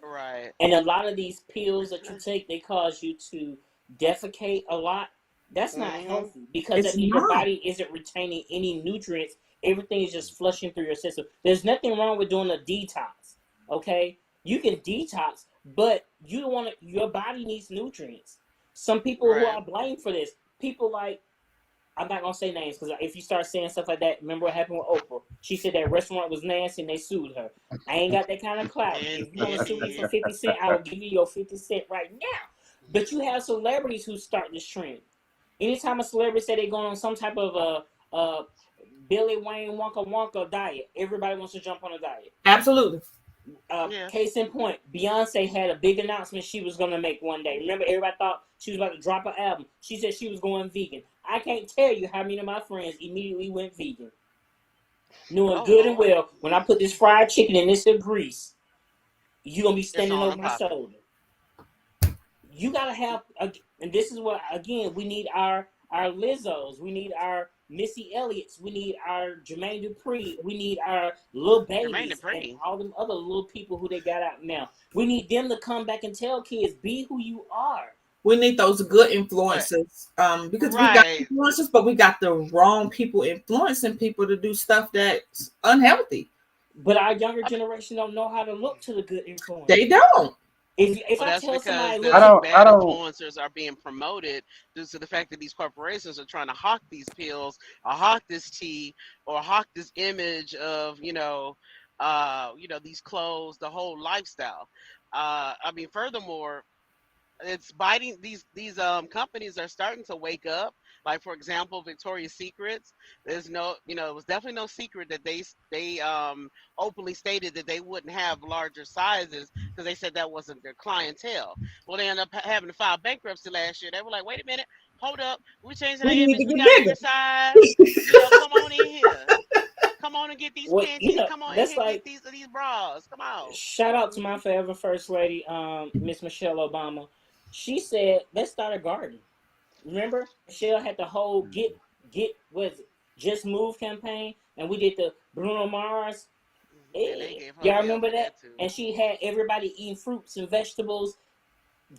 Speaker 2: Right.
Speaker 1: And a lot of these pills that you take, they cause you to defecate a lot. That's not healthy, because that means your body isn't retaining any nutrients. Everything is just flushing through your system. There's nothing wrong with doing a detox. Okay? You can detox, but you don't want to, your body needs nutrients. Some people who are blamed for this, people like, I'm not going to say names, because if you start saying stuff like that, remember what happened with Oprah? She said that restaurant was nasty and they sued her. I ain't got that kind of clout. If you want to sue me for 50 cents, I will give you your 50 cents right now. But you have celebrities who start this trend. Anytime a celebrity say they're going on some type of Billy Wayne Wonka diet, everybody wants to jump on a diet.
Speaker 3: Absolutely.
Speaker 1: Case in point, Beyonce had a big announcement she was going to make one day. Remember, everybody thought she was about to drop an album. She said she was going vegan. I can't tell you how many of my friends immediately went vegan. Knowing good and well, when I put this fried chicken in this grease, you're going to be standing over my shoulder. You got to have, and this is what, again, we need our Lizzos. We need our Missy Elliott's. We need our Jermaine Dupri. We need our Lil Babies and all them other little people who they got out now. We need them to come back and tell kids, be who you are.
Speaker 3: We need those good influencers, because we got influencers, but we got the wrong people influencing people to do stuff that's unhealthy.
Speaker 1: But our younger generation don't know how to look to the good influencers.
Speaker 3: They don't.
Speaker 1: If I
Speaker 2: that's
Speaker 1: tell
Speaker 2: because
Speaker 1: somebody,
Speaker 2: bad influencers are being promoted due to the fact that these corporations are trying to hawk these pills, or hawk this tea, or hawk this image of these clothes, the whole lifestyle. I mean, furthermore, it's biting. These companies are starting to wake up. Like, for example, Victoria's Secrets. There's no, it was definitely no secret that they openly stated that they wouldn't have larger sizes, because they said that wasn't their clientele. Well, they ended up having to file bankruptcy last year. They were like, wait a minute, hold up, we changing the image. We got bigger size. Come on in here. Come on and get these panties. Come on and get these bras. Come on.
Speaker 1: Shout out to my forever first lady, Miss Michelle Obama. She said, let's start a garden. Remember, Michelle had the whole get what is it, Just Move campaign, and we did the Bruno Mars. Y'all remember that? And she had everybody eating fruits and vegetables.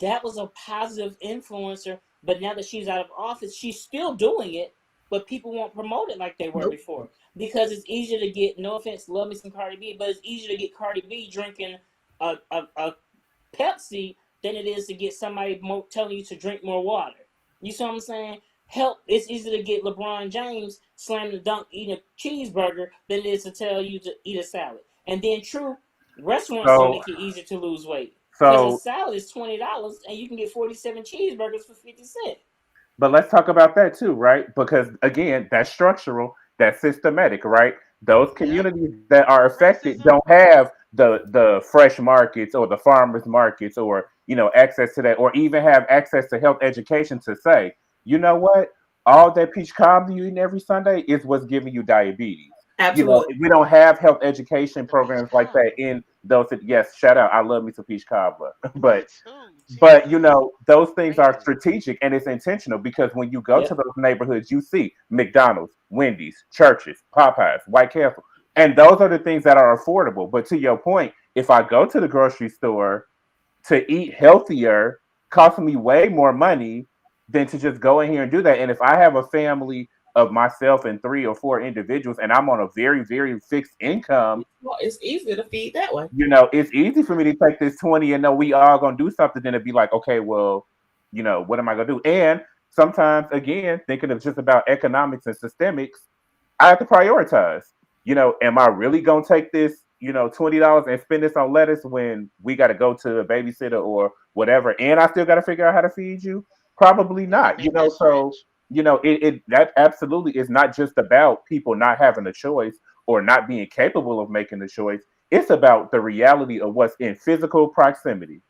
Speaker 1: That was a positive influencer. But now that she's out of office, she's still doing it, but people won't promote it like they were before, because it's easier to get. No offense, love me some Cardi B, but it's easier to get Cardi B drinking a Pepsi than it is to get somebody telling you to drink more water. You see what I'm saying? It's easier to get LeBron James slam the dunk eating a cheeseburger than it is to tell you to eat a salad. And then restaurants don't make it easier to lose weight. Because a salad is $20 and you can get 47 cheeseburgers for 50 cents.
Speaker 5: But let's talk about that too, right? Because again, that's structural, that's systematic, right? Those communities that are affected don't have the fresh markets or the farmers markets, or access to that, or even have access to health education to say, you know what? All that peach cobbler you eating every Sunday is what's giving you diabetes.
Speaker 3: Absolutely.
Speaker 5: We don't have health education
Speaker 2: The peach
Speaker 5: programs like that
Speaker 2: cobbler.
Speaker 5: in those. Yes, shout out. I love me some peach cobbler,
Speaker 2: Me too.
Speaker 5: but
Speaker 2: Jesus.
Speaker 5: those things are
Speaker 2: Amazing.
Speaker 5: strategic and it's intentional because when you go to
Speaker 1: Yep.
Speaker 5: those neighborhoods, you see McDonald's, Wendy's, churches, Popeyes, White Castle, and those are the things that are affordable. But to your point, if I go to the grocery store to eat healthier, costing me way more money than to just go in here and do that. And if I have a family of myself and 3 or 4 individuals and I'm on a very, very fixed income,
Speaker 3: Well, it's easier to feed that way.
Speaker 5: it's easy for me to take this 20 and know we all gonna do something, then it'd be like, okay, well, what am I gonna do? And sometimes again, thinking of just about economics and systemics, I have to prioritize. Am I really gonna take this, $20 and spend this on lettuce when we gotta go to a babysitter or whatever, and I still gotta figure out how to feed you? Probably not.
Speaker 2: Make that
Speaker 5: So
Speaker 2: switch.
Speaker 5: that absolutely is not just about people not having a choice or not being capable of making the choice. It's about the reality of what's in physical proximity.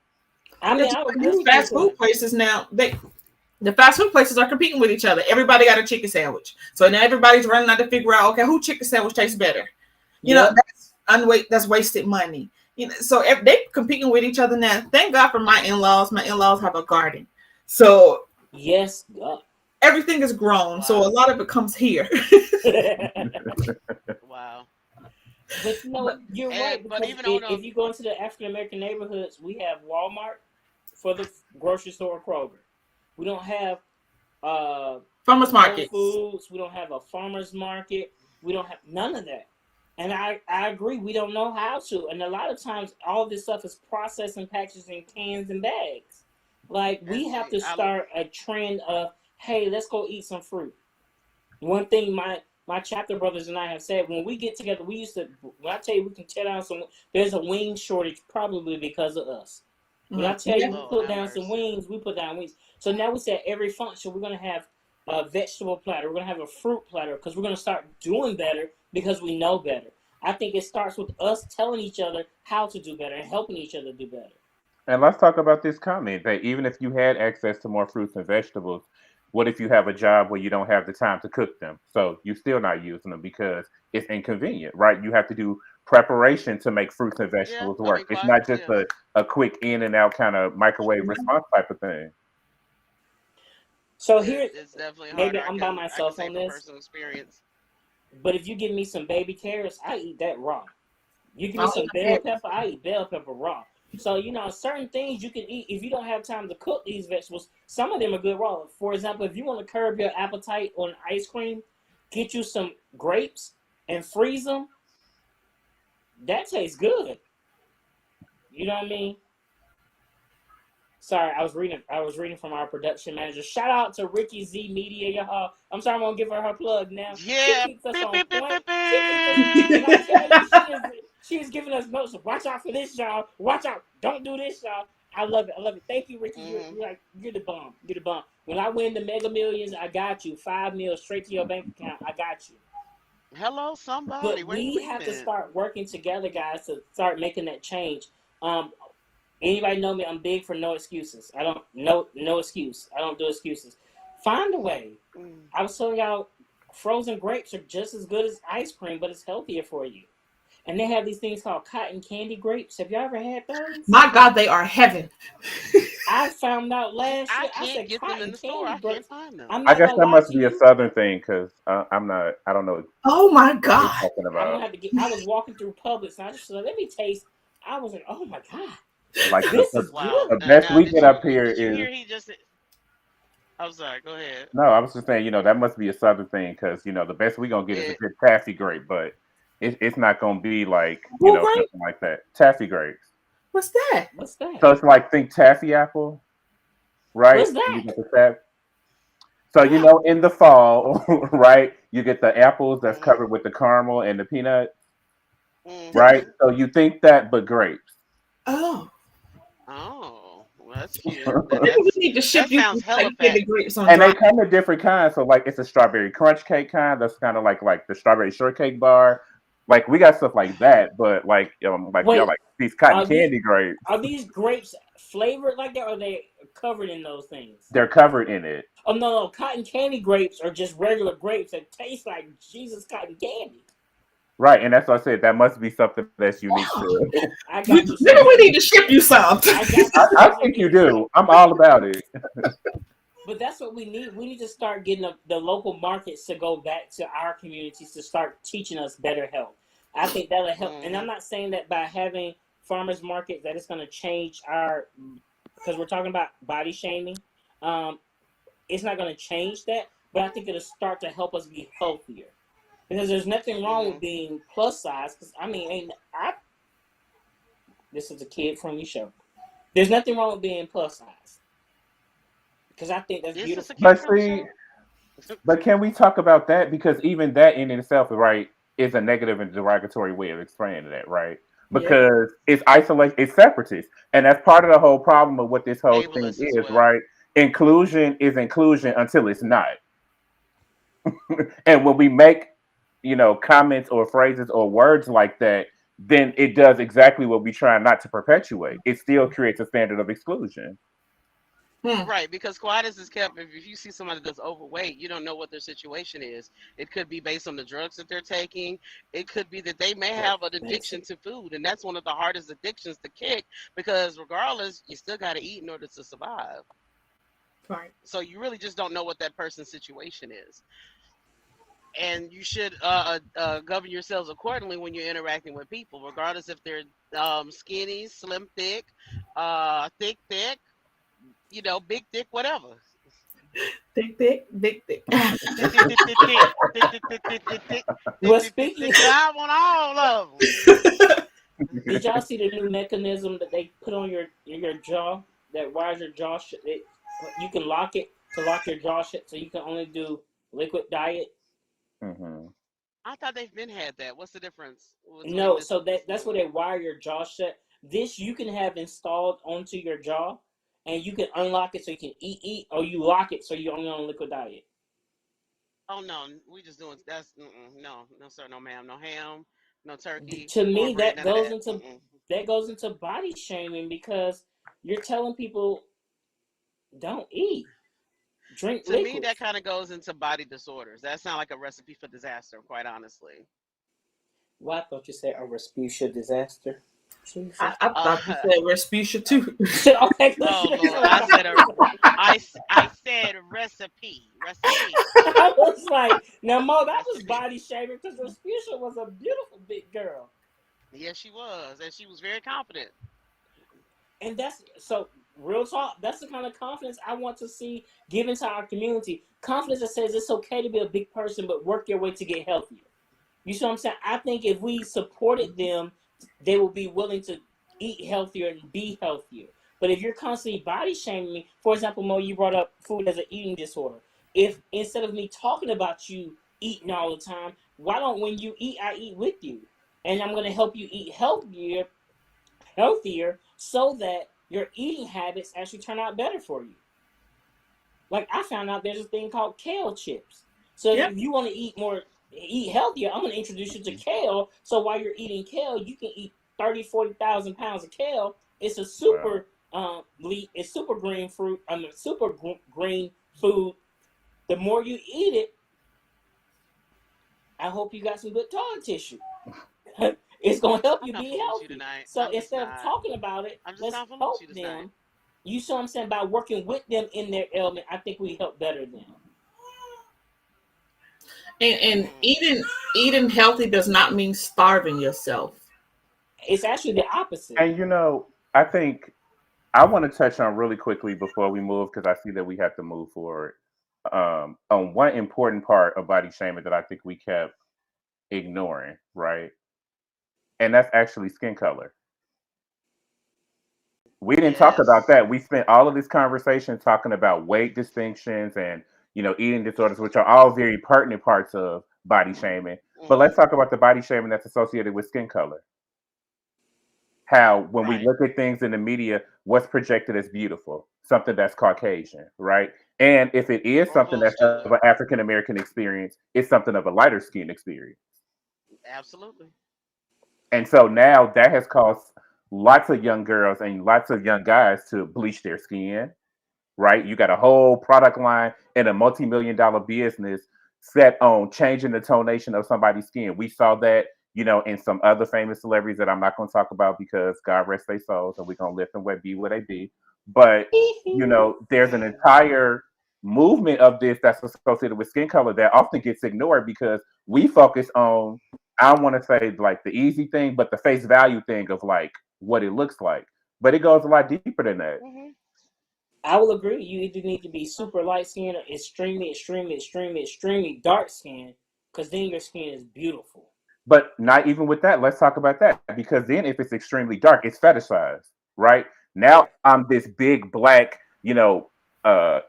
Speaker 1: I mean, I would disagree
Speaker 3: Fast
Speaker 1: with
Speaker 3: food
Speaker 1: that.
Speaker 3: places now, the fast food places are competing with each other. Everybody got a chicken sandwich. So now everybody's running out to figure out, okay, who chicken sandwich tastes better?
Speaker 1: Yep.
Speaker 3: That's wasted money. So if they're competing with each other now. Thank God for my in-laws. My in-laws have a garden. So
Speaker 1: Yes.
Speaker 3: everything is grown.
Speaker 2: Wow.
Speaker 3: So a lot of it comes here.
Speaker 2: Wow.
Speaker 1: But you're right,
Speaker 2: But
Speaker 1: because
Speaker 2: even on
Speaker 1: if you go into the African American neighborhoods, we have Walmart for the grocery store, Kroger. We don't have
Speaker 3: Farmers
Speaker 1: Whole
Speaker 3: markets.
Speaker 1: Foods. We don't have a farmer's market. We don't have none of that. And I agree, we don't know how to. And a lot of times, all this stuff is processed and packaged in cans and bags. Like, we have to start a trend of, hey, let's go eat some fruit. One thing my chapter brothers and I have said, when we get together, we used to, when I tell you we can tear down there's a wing shortage probably because of us. When I tell you we
Speaker 2: Lord
Speaker 1: put
Speaker 2: have
Speaker 1: down some
Speaker 2: mercy.
Speaker 1: wings, we put down wings. So now we said every function, we're going to have a vegetable platter. We're going to have a fruit platter because we're going to start doing better because we know better. I think it starts with us telling each other how to do better and helping each other do better.
Speaker 5: And let's talk about this comment that even if you had access to more fruits and vegetables, what if you have a job where you don't have the time to cook them? So you're still not using them because it's inconvenient, right? You have to do preparation to make fruits and vegetables work. It's not just a quick in and out kind of microwave response type of thing.
Speaker 1: So here,
Speaker 2: It's definitely
Speaker 1: maybe
Speaker 2: harder.
Speaker 1: I'm by
Speaker 2: I can
Speaker 1: myself
Speaker 2: say
Speaker 1: on
Speaker 2: from
Speaker 1: this,
Speaker 2: personal experience.
Speaker 1: but if you give me some baby carrots, I eat that raw. You give me some bell pepper, I eat bell pepper raw. So, certain things you can eat if you don't have time to cook these vegetables. Some of them are good raw. For example, if you want to curb your appetite on ice cream, get you some grapes and freeze them. That tastes good. You know what I mean? Sorry, I was reading from our production manager. Shout out to Ricky Z Media, y'all. I'm sorry, I'm gonna give her plug now.
Speaker 2: Yeah.
Speaker 1: She keeps us
Speaker 2: Beep,
Speaker 1: on
Speaker 2: beep, beep,
Speaker 1: point.
Speaker 2: beep,
Speaker 1: She keeps us.
Speaker 2: beep.
Speaker 1: When I tell you, she is giving us notes. Watch out for this, y'all. Watch out. Don't do this, y'all. I love it. I love it. Thank you, Ricky. You're the bomb. You're the bomb. When I win the Mega Millions, I got you. 5 mil straight to your bank account. I got you.
Speaker 2: Hello, somebody.
Speaker 1: But
Speaker 2: Wait a
Speaker 1: we have to
Speaker 2: minute.
Speaker 1: start working together, guys, to start making that change. Anybody know me? I'm big for no excuses. I don't no excuse. I don't do excuses. Find a way. I was telling y'all, frozen grapes are just as good as ice cream, but it's healthier for you. And they have these things called cotton candy grapes. Have y'all ever had those?
Speaker 3: My God, they are heaven.
Speaker 1: I found out last
Speaker 2: I
Speaker 1: year. I
Speaker 2: can't
Speaker 1: said
Speaker 2: get them in
Speaker 1: cotton
Speaker 2: the store. I
Speaker 1: candy
Speaker 2: can't
Speaker 1: grapes.
Speaker 2: find them.
Speaker 1: I'm
Speaker 5: I
Speaker 1: not
Speaker 5: guess
Speaker 1: gonna
Speaker 5: that
Speaker 1: lie
Speaker 5: must
Speaker 1: to
Speaker 5: be a
Speaker 1: you.
Speaker 5: southern thing because I don't know what
Speaker 3: Oh my
Speaker 5: you're
Speaker 3: God.
Speaker 5: talking
Speaker 1: I'm gonna
Speaker 5: about.
Speaker 1: have to get. I was walking through Publix, and I just said, "Let me taste." I was like, "Oh my God,
Speaker 5: Like
Speaker 1: this is
Speaker 2: Wow.
Speaker 1: good."
Speaker 5: the best
Speaker 2: Now,
Speaker 5: we get up here
Speaker 2: did you
Speaker 5: is
Speaker 2: hear he just? I'm sorry. Go ahead.
Speaker 5: no. I was just saying, that must be a southern thing because the best we gonna get is a
Speaker 2: It,
Speaker 5: good taffy grape, but it's not gonna be like
Speaker 3: Who grape?
Speaker 5: nothing like that. Taffy grapes.
Speaker 3: What's that?
Speaker 1: What's that?
Speaker 5: So it's like think taffy apple, right?
Speaker 1: What's
Speaker 5: You
Speaker 1: that?
Speaker 5: get the taff. So in the fall, right? You get the apples that's covered with the caramel and the peanut, right? So you think that, but grapes.
Speaker 3: Oh.
Speaker 2: Oh, well, that's cute.
Speaker 3: We need to ship
Speaker 2: That
Speaker 3: you
Speaker 2: sounds
Speaker 3: some
Speaker 2: hella
Speaker 3: cotton candy
Speaker 2: fat.
Speaker 3: grapes on
Speaker 5: And
Speaker 3: dry.
Speaker 5: they come in different kinds. So like it's a strawberry crunch cake kind. That's kind of like the strawberry shortcake bar. Like we got stuff like that, but like y'all
Speaker 1: Wait,
Speaker 5: like these cotton
Speaker 1: are these
Speaker 5: candy grapes.
Speaker 1: are these grapes flavored like that, or are they covered in those things.
Speaker 5: They're covered in it.
Speaker 1: Oh no, cotton candy grapes are just regular grapes that taste like Jesus cotton candy.
Speaker 5: Right, and that's what I said. That must be something that's unique
Speaker 3: Wow.
Speaker 5: to.
Speaker 1: I
Speaker 3: We,
Speaker 1: got you.
Speaker 3: maybe we need to ship you some.
Speaker 1: I got you.
Speaker 5: I think you do. I'm all about it.
Speaker 1: But that's what we need. We need to start getting the local markets to go back to our communities to start teaching us better health. I think that'll help. And I'm not saying that by having farmers markets that it's going to change our, because we're talking about body shaming. It's not going to change that, but I think it'll start to help us be healthier. Because there's nothing wrong with being plus size. Because I mean, this is a kid-friendly show. There's nothing wrong with being plus size. Because I think that's beautiful.
Speaker 5: But see, but can we talk about that? Because even that in itself, right, is a negative and derogatory way of explaining that, right? Because it's isolation, it's separatist, and that's part of the whole problem of what this whole thing is, right? Inclusion is inclusion until it's not. And when we make, comments or phrases or words like that, then it does exactly what we try not to perpetuate. It still creates a standard of exclusion.
Speaker 2: Right, because quietness is kept. If you see somebody that's overweight, you don't know what their situation is. It could be based on the drugs that they're taking. It could be that they may have an addiction to food, and that's one of the hardest addictions to kick, because regardless, you still got to eat in order to survive.
Speaker 3: Right.
Speaker 2: So you really just don't know what that person's situation is. And you should govern yourselves accordingly when you're interacting with people, regardless if they're skinny, slim, thick, thick, big dick, whatever.
Speaker 3: Thick, big dick.
Speaker 1: Well, speaking,
Speaker 2: I want all of them.
Speaker 1: Did y'all see the new mechanism that they put on your jaw that wires your jaw? You can lock it to lock your jaw shut, so you can only do liquid diet.
Speaker 5: Mm-hmm.
Speaker 2: I thought they've been had that. What's the difference?
Speaker 1: No, so that's where they wire your jaw shut. This you can have installed onto your jaw, and you can unlock it so you can eat, or you lock it so you're only on liquid diet.
Speaker 2: Oh no, we just doing that's no sir, no ma'am, no ham, no turkey.
Speaker 1: To me,
Speaker 2: that
Speaker 1: goes into body shaming, because you're telling people don't eat, drink
Speaker 2: to
Speaker 1: liquids.
Speaker 2: me, that kind of goes into body disorders. That sounds like a recipe for disaster, quite honestly.
Speaker 1: Well, I thought you said a Respucia disaster.
Speaker 3: I thought you said Respucia too.
Speaker 1: Okay,
Speaker 2: oh Lord, I said recipe.
Speaker 1: I was like, now Mo, that was body shaming, because Respucia was a beautiful big girl.
Speaker 2: Yes, she was, and she was very confident.
Speaker 1: And that's so real talk. That's the kind of confidence I want to see given to our community. Confidence that says it's okay to be a big person, but work your way to get healthier. You see what I'm saying? I think if we supported them, they will be willing to eat healthier and be healthier. But if you're constantly body shaming me, for example, Mo, you brought up food as an eating disorder. If instead of me talking about you eating all the time, why don't when you eat, I eat with you? And I'm going to help you eat healthier, so that your eating habits actually turn out better for you. Like I found out there's a thing called kale chips. So if you want to eat healthier, I'm going to introduce you to kale. So while you're eating kale, you can eat 30, 40,000 pounds of kale. It's a super it's super green fruit. Super green food. The more you eat it, I hope you got some good toilet tissue. It's going to help you be healthy. So instead of talking about it, let's help them. You see what I'm saying? By working with them in their ailment, I think we help better them.
Speaker 3: And eating healthy does not mean starving yourself.
Speaker 1: It's actually the opposite.
Speaker 5: And I think I want to touch on really quickly before we move, because I see that we have to move forward, on one important part of body shaming that I think we kept ignoring, right? And that's actually skin color. We didn't talk about that. We spent all of this conversation talking about weight distinctions and eating disorders, which are all very pertinent parts of body shaming. But let's talk about the body shaming that's associated with skin color. How when we look at things in the media, what's projected as beautiful? Something that's Caucasian, right? And if it is something that's of an African American experience, it's something of a lighter skin experience.
Speaker 2: Absolutely.
Speaker 5: And so now that has caused lots of young girls and lots of young guys to bleach their skin, right? You got a whole product line and a multi-million-dollar business set on changing the tonation of somebody's skin. We saw that, in some other famous celebrities that I'm not going to talk about because God rest their souls, and we're going to let them be where they be. But there's an entire movement of this that's associated with skin color that often gets ignored because we focus on, I want to say like the easy thing, but the face value thing of like what it looks like. But it goes a lot deeper than that.
Speaker 2: Hmm.
Speaker 1: I will agree. You either need to be super light skinned or extremely, extremely, extremely, extremely dark skinned, because then your skin is beautiful.
Speaker 5: But not even with that, let's talk about that. Because then if it's extremely dark, it's fetishized, right?
Speaker 1: Yeah.
Speaker 5: Now I'm this big black,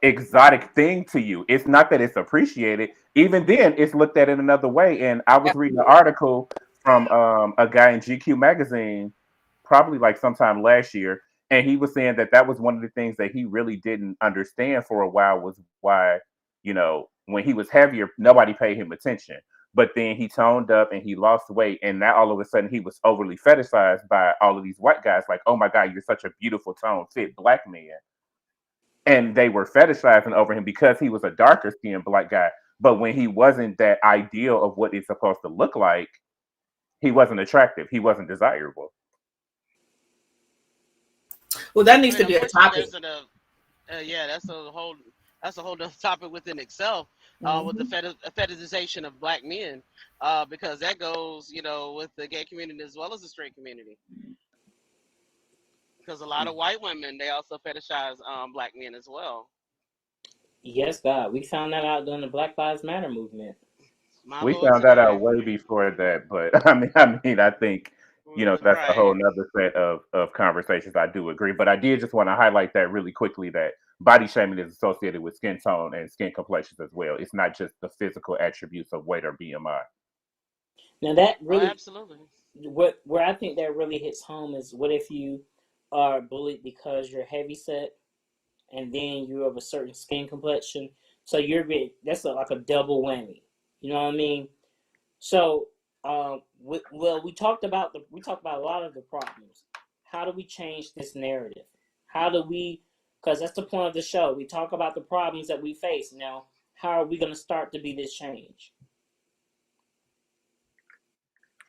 Speaker 5: exotic thing to you. It's not that it's appreciated. Even then, it's looked at in another way. And I was reading an article from a guy in GQ magazine, probably like sometime last year, and he was saying that that was one of the things that he really didn't understand for a while was why, when he was heavier, nobody paid him attention. But then he toned up and he lost weight, and now all of a sudden he was overly fetishized by all of these white guys. Like, oh my God, you're such a beautiful tone, fit black man. And they were fetishizing over him because he was a darker skinned black guy. But when he wasn't that ideal of what it's supposed to look like, he wasn't attractive. He wasn't desirable.
Speaker 3: Well, that
Speaker 2: I
Speaker 3: needs
Speaker 2: mean,
Speaker 3: to be a
Speaker 2: unfortunately,
Speaker 3: topic.
Speaker 2: yeah, that's a whole other topic within itself. With the
Speaker 3: Hmm.
Speaker 2: fetishization of black men, because that goes, with the gay community as well as the straight community. Because a lot of white women they also fetishize black men as well.
Speaker 1: Yes, God. We found that out during the Black Lives Matter movement.
Speaker 2: My
Speaker 5: We
Speaker 2: lord,
Speaker 5: found that
Speaker 2: today.
Speaker 5: out way before that, but I think that's a whole
Speaker 2: Right.
Speaker 5: nother set of conversations. I do agree, but I did just want to highlight that really quickly that body shaming is associated with skin tone and skin complexions as well. It's not just the physical attributes of weight or BMI.
Speaker 1: Now that
Speaker 2: Oh,
Speaker 1: really,
Speaker 2: absolutely.
Speaker 1: where I think that really hits home is what if you are bullied because you're heavy set and then you're of a certain skin complexion, so that's like a double whammy. You know what I mean? So, we talked about a lot of the problems. How do we change this narrative? How do we? Because that's the point of the show. We talk about the problems that we face. Now, how are we going to start to be this change?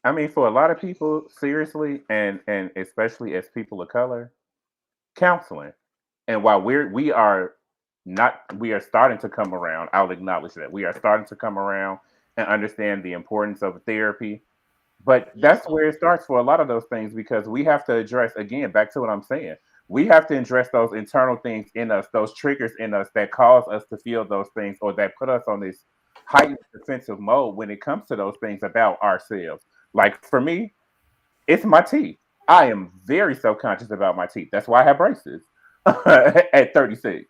Speaker 5: I mean, for a lot of people, seriously, and especially as people of color, counseling. And while we are not we are starting to come around, I'll acknowledge that we are starting to come around and understand the importance of therapy. But
Speaker 2: Yes,
Speaker 5: that's
Speaker 2: sir.
Speaker 5: where it starts for a lot of those things because we have to address, again, back to what I'm saying. We have to address those internal things in us, those triggers in us that cause us to feel those things or that put us on this heightened defensive mode when it comes to those things about ourselves. Like for me, it's my teeth. I am very self conscious about my teeth. That's why I have braces at 36.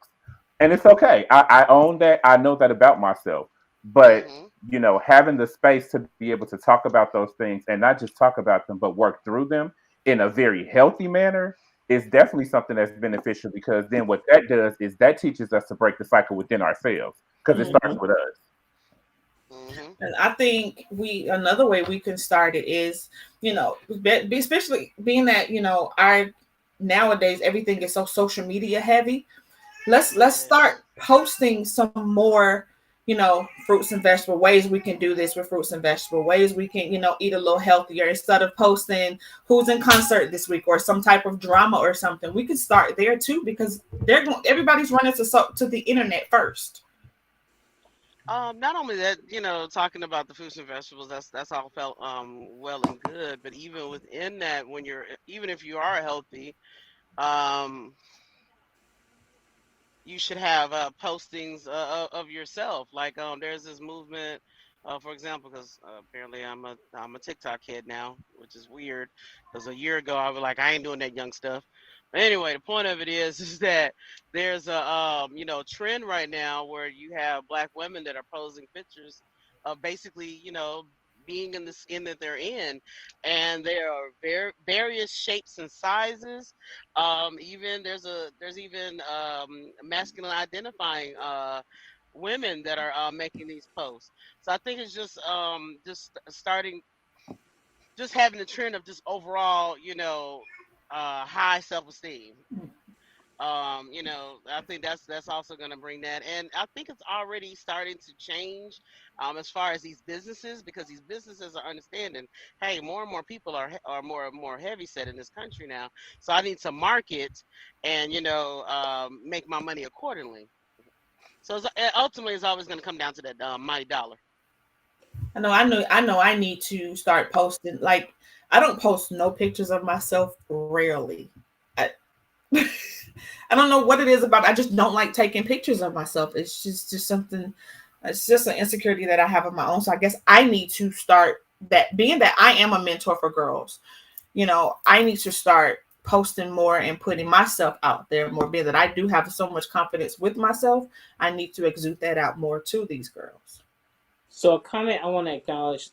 Speaker 5: And it's okay. I own that. I know that about myself. But,
Speaker 2: Hmm.
Speaker 5: having the space to be able to talk about those things and not just talk about them, but work through them in a very healthy manner is definitely something that's beneficial because then what that does is that teaches us to break the cycle within ourselves because it starts
Speaker 1: Hmm.
Speaker 5: with us.
Speaker 2: Hmm.
Speaker 3: And I think another way we can start it is, especially being that our nowadays everything is so social media heavy. Let's
Speaker 2: Yes.
Speaker 3: start posting some more, fruits and vegetable ways we can do this with fruits and vegetable ways we can, eat a little healthier instead of posting who's in concert this week or some type of drama or something. We can start there too because everybody's running to the internet first.
Speaker 2: Not only that, talking about the fruits and vegetables, that's all felt well and good, but even within that, even if you are healthy, um, you should have postings of yourself. Like there's this movement, for example, because apparently I'm a TikTok head now, which is weird. Because a year ago I was like I ain't doing that young stuff. But anyway, the point of it is is that there's a trend right now where you have black women that are posing pictures of basically being in the skin that they're in, and there are various shapes and sizes. Even there's even masculine identifying women that are making these posts. So I think it's just starting, just having the trend of just overall high self esteem. You know, I think that's also going to bring that, and I think it's already starting to change as far as these businesses, because these businesses are understanding, hey, more and more people are more and more heavy set in this country now, so I need to market and, you know, make my money accordingly. So ultimately, it's always going to come down to that mighty dollar.
Speaker 3: I need to start posting. Like, I don't post no pictures of myself rarely. I, I don't know what it is about. I just don't like taking pictures of myself. It's just something. It's just an insecurity that I have of my own. So I guess I need to start that. Being that I am a mentor for girls, I need to start posting more and putting myself out there more. Being that I do have so much confidence with myself, I need to exude that out more to these girls.
Speaker 1: So a comment I want to acknowledge.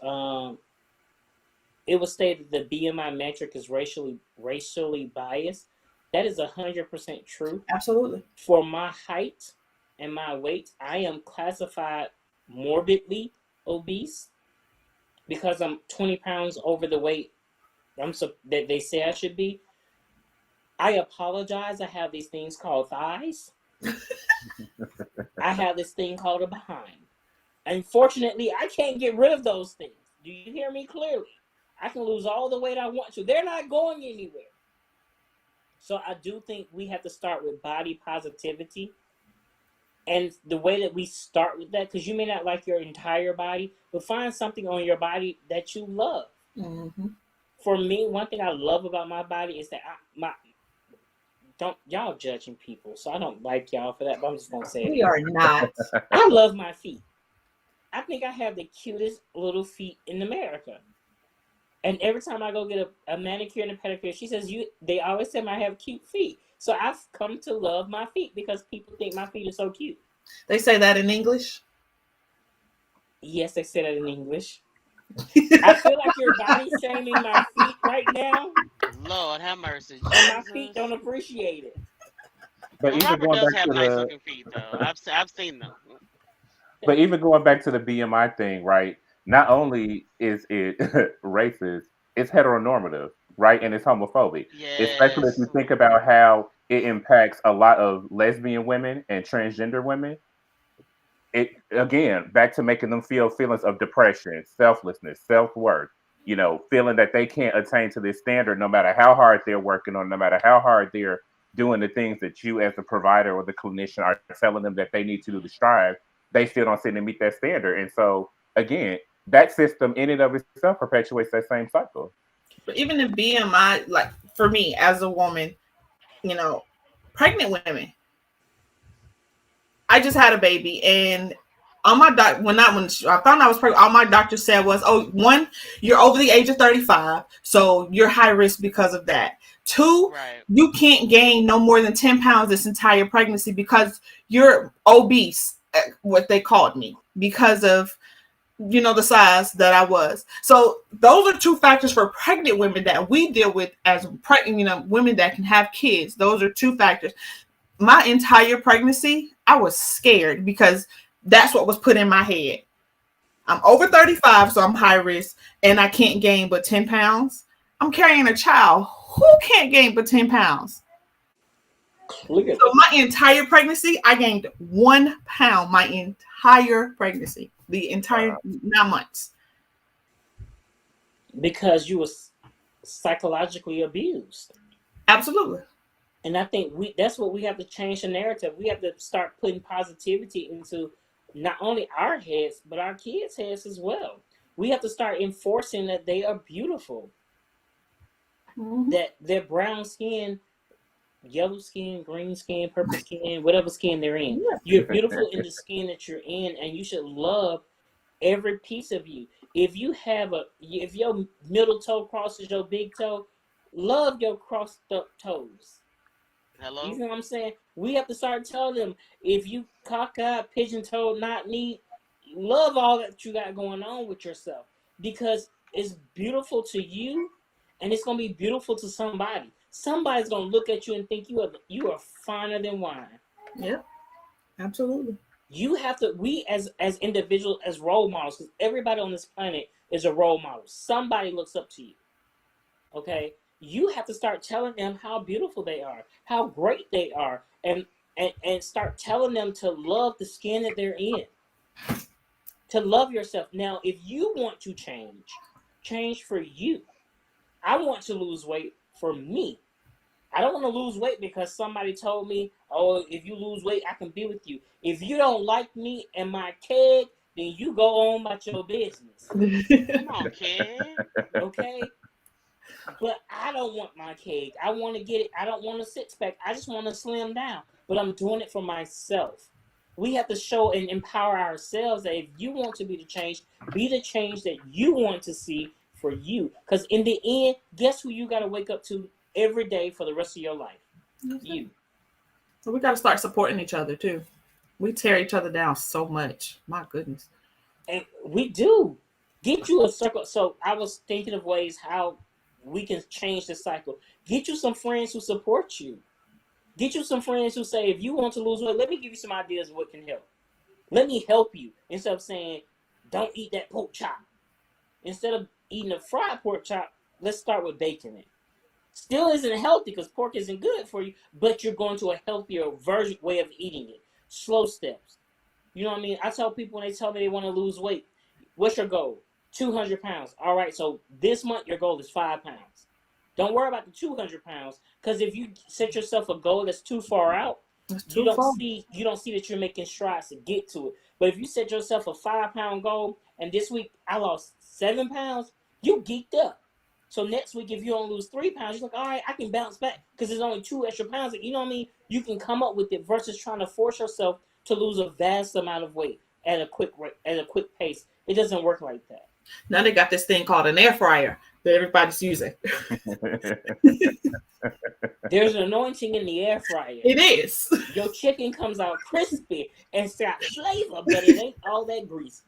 Speaker 1: It was stated the BMI metric is racially biased. That is 100% true.
Speaker 3: Absolutely.
Speaker 1: For my height and my weight, I am classified morbidly obese because I'm 20 pounds over the weight that they say I should be. I apologize. I have these things called thighs. I have this thing called a behind. Unfortunately, I can't get rid of those things. Do you hear me clearly? I can lose all the weight I want to. They're not going anywhere. So I do think we have to start with body positivity. And the way that we start with that, because you may not like your entire body, but find something on your body that you love.
Speaker 3: Mm-hmm.
Speaker 1: For me, one thing I love about my body is that don't y'all judging people, so I don't like y'all for that, but I'm just gonna say it.
Speaker 3: We are not.
Speaker 1: I love my feet. I think I have the cutest little feet in America. And every time I go get a manicure and a pedicure, she says they always tell me I have cute feet. So I've come to love my feet because people think my feet are so cute.
Speaker 3: They say that in English?
Speaker 1: Yes, they say that in English. I feel like you're body shaming my feet right now.
Speaker 2: Lord have mercy.
Speaker 1: And my feet don't appreciate it.
Speaker 5: But
Speaker 2: Well,
Speaker 5: even
Speaker 2: Robert
Speaker 5: going
Speaker 2: does
Speaker 5: back
Speaker 2: have
Speaker 5: to
Speaker 2: nice
Speaker 5: the
Speaker 2: looking feet, though. I've seen them.
Speaker 5: But even going back to the BMI thing, right? Not only is it racist, it's heteronormative, right? And it's homophobic. Especially if
Speaker 2: Yes.
Speaker 5: you think about how it impacts a lot of lesbian women and transgender women. It again back to making them feel feelings of depression, selflessness, self-worth, feeling that they can't attain to this standard no matter how hard they're working on, no matter how hard they're doing the things that you as the provider or the clinician are telling them that they need to do to strive, they still don't seem to meet that standard. And so again, that system in and of itself perpetuates that same cycle.
Speaker 3: But even in BMI, like for me as a woman, pregnant women, I just had a baby, and all my when I found I was pregnant, all my doctor said was, "Oh, one, you're over the age of 35, so you're high risk because of that. Two,
Speaker 2: Right.
Speaker 3: you can't gain no more than 10 pounds this entire pregnancy because you're obese," what they called me, because of the size that I was. So those are two factors for pregnant women that we deal with as pregnant, women that can have kids. Those are two factors. My entire pregnancy, I was scared because that's what was put in my head. I'm over 35, so I'm high risk, and I can't gain but 10 pounds. I'm carrying a child. Who can't gain but 10 pounds?
Speaker 1: Clearly.
Speaker 3: So my entire pregnancy, I gained 1 pound my entire pregnancy, the entire 9 months.
Speaker 1: Because you were psychologically abused.
Speaker 3: Absolutely.
Speaker 1: And I think that's what we have to change the narrative. We have to start putting positivity into not only our heads, but our kids' heads as well. We have to start enforcing that they are beautiful.
Speaker 3: Mm-hmm.
Speaker 1: That their brown skin, yellow skin, green skin, purple skin, whatever skin they're in. You're beautiful in the skin that you're in, and you should love every piece of you. If your middle toe crosses your big toe, love your crossed up toes.
Speaker 2: Hello?
Speaker 1: You know what I'm saying? We have to start telling them, if you cockeyed, pigeon-toed, not neat, love all that you got going on with yourself, because it's beautiful to you, and it's gonna be beautiful to somebody. Somebody's gonna look at you and think you are finer than wine.
Speaker 3: Yeah, absolutely.
Speaker 1: You have to. We as individuals, as role models, because everybody on this planet is a role model. Somebody looks up to you. Okay, you have to start telling them how beautiful they are, how great they are, and start telling them to love the skin that they're in, to love yourself. Now, if you want to change for you. I want to lose weight for me. I don't want to lose weight because somebody told me, oh, if you lose weight, I can be with you. If you don't like me and my keg, then you go on about your business.
Speaker 2: Come on, kid.
Speaker 1: Okay? But I don't want my cake. I want to get it. I don't want a six pack. I just want to slim down. But I'm doing it for myself. We have to show and empower ourselves that if you want to be the change that you want to see for you. Because in the end, guess who you got to wake up to every day for the rest of your life? You.
Speaker 3: So we got to start supporting each other too. We tear each other down so much. My goodness.
Speaker 1: And we do. Get you a circle. So I was thinking of ways how we can change the cycle. Get you some friends who support you. Get you some friends who say, if you want to lose weight, let me give you some ideas of what can help. Let me help you. Instead of saying, don't eat that pork chop. Instead of eating a fried pork chop, let's start with baking it. Still isn't healthy because pork isn't good for you, but you're going to a healthier way of eating it. Slow steps. You know what I mean? I tell people when they tell me they want to lose weight, what's your goal? 200 pounds. All right, so this month your goal is 5 pounds. Don't worry about the 200 pounds because if you set yourself a goal that's too far out, you don't see that you're making strides to get to it. But if you set yourself a 5 pound goal and this week I lost 7 pounds, you geeked up. So next week, if you only lose 3 pounds, you're like, all right, I can bounce back because there's only 2 extra pounds. You know what I mean? You can come up with it versus trying to force yourself to lose a vast amount of weight at a quick pace. It doesn't work like that.
Speaker 3: Now they got this thing called an air fryer that everybody's using.
Speaker 1: There's an anointing in the air fryer.
Speaker 3: It is.
Speaker 1: Your chicken comes out crispy and it's got flavor, but it ain't all that greasy.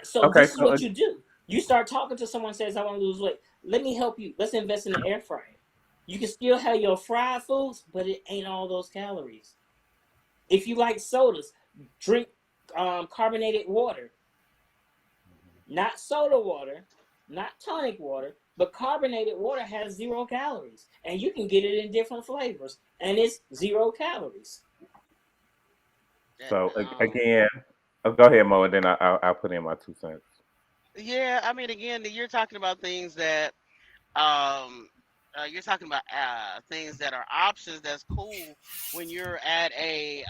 Speaker 1: So this is what you do. You start talking to someone who says, I want to lose weight. Let me help you. Let's invest in the air fryer. You can still have your fried foods, but it ain't all those calories. If you like sodas, drink carbonated water. Not soda water, not tonic water, but carbonated water has 0 calories. And you can get it in different flavors. And it's 0 calories.
Speaker 5: So again, go ahead, Mo, and then I'll put in my 2 cents.
Speaker 2: Yeah, I mean, again, you're talking about things that you're talking about things that are options. That's cool when you're at a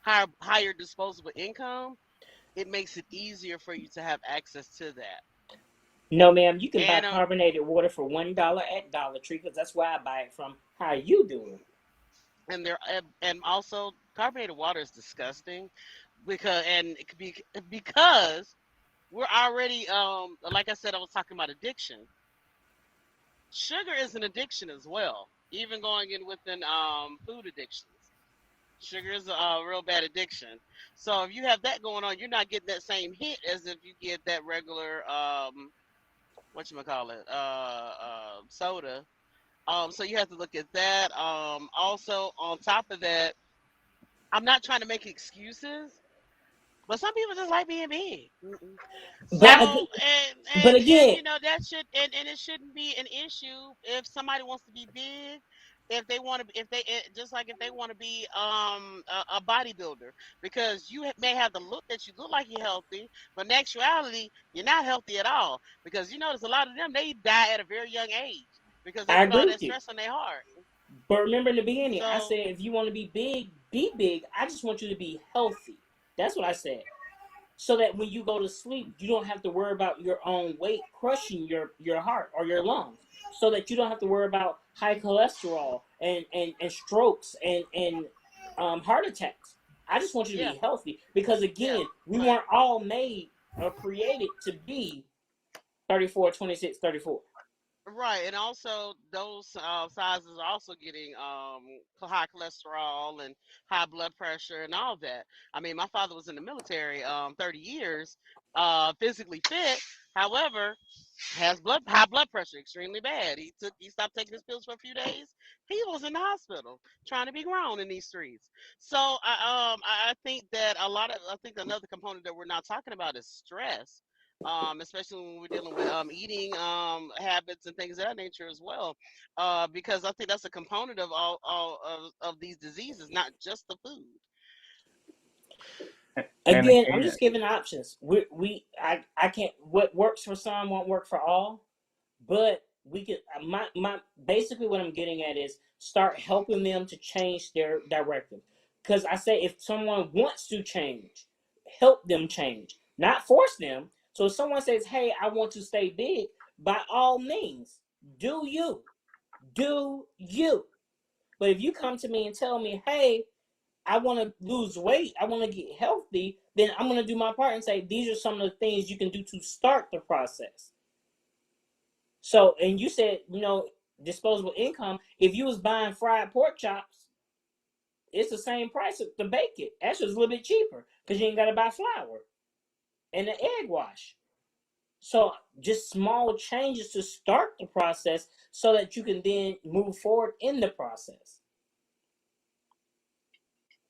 Speaker 2: higher disposable income. It makes it easier for you to have access to that.
Speaker 1: No, ma'am, you can buy
Speaker 2: And
Speaker 1: carbonated water for $1 at Dollar Tree because that's where I buy it from. How you doing?
Speaker 2: and also carbonated water is disgusting because we're already like I said, I was talking about addiction. Sugar is an addiction as well, even going in within food addictions. Sugar is a real bad addiction. So if you have that going on, you're not getting that same hit as if you get that regular whatchamacallit, soda. So you have to look at that. Also on top of that, I'm not trying to make excuses, but some people just like being big. So
Speaker 1: But
Speaker 2: and
Speaker 1: again,
Speaker 2: you know that should and it shouldn't be an issue if somebody wants to be big. If they want to, if they just like if they want to be a bodybuilder, because you may have the look that you look like you're healthy, but in actuality you're not healthy at all. Because you notice a lot of them, they die at a very young age because they
Speaker 1: I
Speaker 2: put all
Speaker 1: agree
Speaker 2: that
Speaker 1: with you.
Speaker 2: stress on their heart.
Speaker 1: But remember in the beginning, I
Speaker 2: So
Speaker 1: said if you want to be big, be big. I just want you to be healthy. That's what I said. So that when you go to sleep, you don't have to worry about your own weight crushing your heart or your lungs. So that you don't have to worry about high cholesterol and strokes and heart attacks. I just want you to
Speaker 2: yeah,
Speaker 1: be healthy because
Speaker 2: yeah,
Speaker 1: again, we
Speaker 2: but
Speaker 1: weren't all made or created to be 34, 26, 34.
Speaker 2: right, and also those sizes are also getting high cholesterol and high blood pressure and all that. I mean, my father was in the military 30 years, physically fit. However, has high blood pressure, extremely bad. He stopped taking his pills for a few days. He was in the hospital trying to be grown in these streets. So I think that I think another component that we're not talking about is stress. especially when we're dealing with eating habits and things of that nature as well. Because I think that's a component of of these diseases, not just the food.
Speaker 5: And
Speaker 1: Again, I'm
Speaker 5: again,
Speaker 1: just giving options. I can't. What works for some won't work for all. But we could. My basically what I'm getting at is start helping them to change their directive. Because I say if someone wants to change, help them change, not force them. So if someone says, "Hey, I want to stay big," by all means, do you, do you. But if you come to me and tell me, "Hey, I want to lose weight. I want to get healthy," then I'm going to do my part and say, these are some of the things you can do to start the process. So, and you said, disposable income. If you was buying fried pork chops, it's the same price to bake it. Actually, it's a little bit cheaper because you ain't got to buy flour and the egg wash. So, just small changes to start the process so that you can then move forward in the process.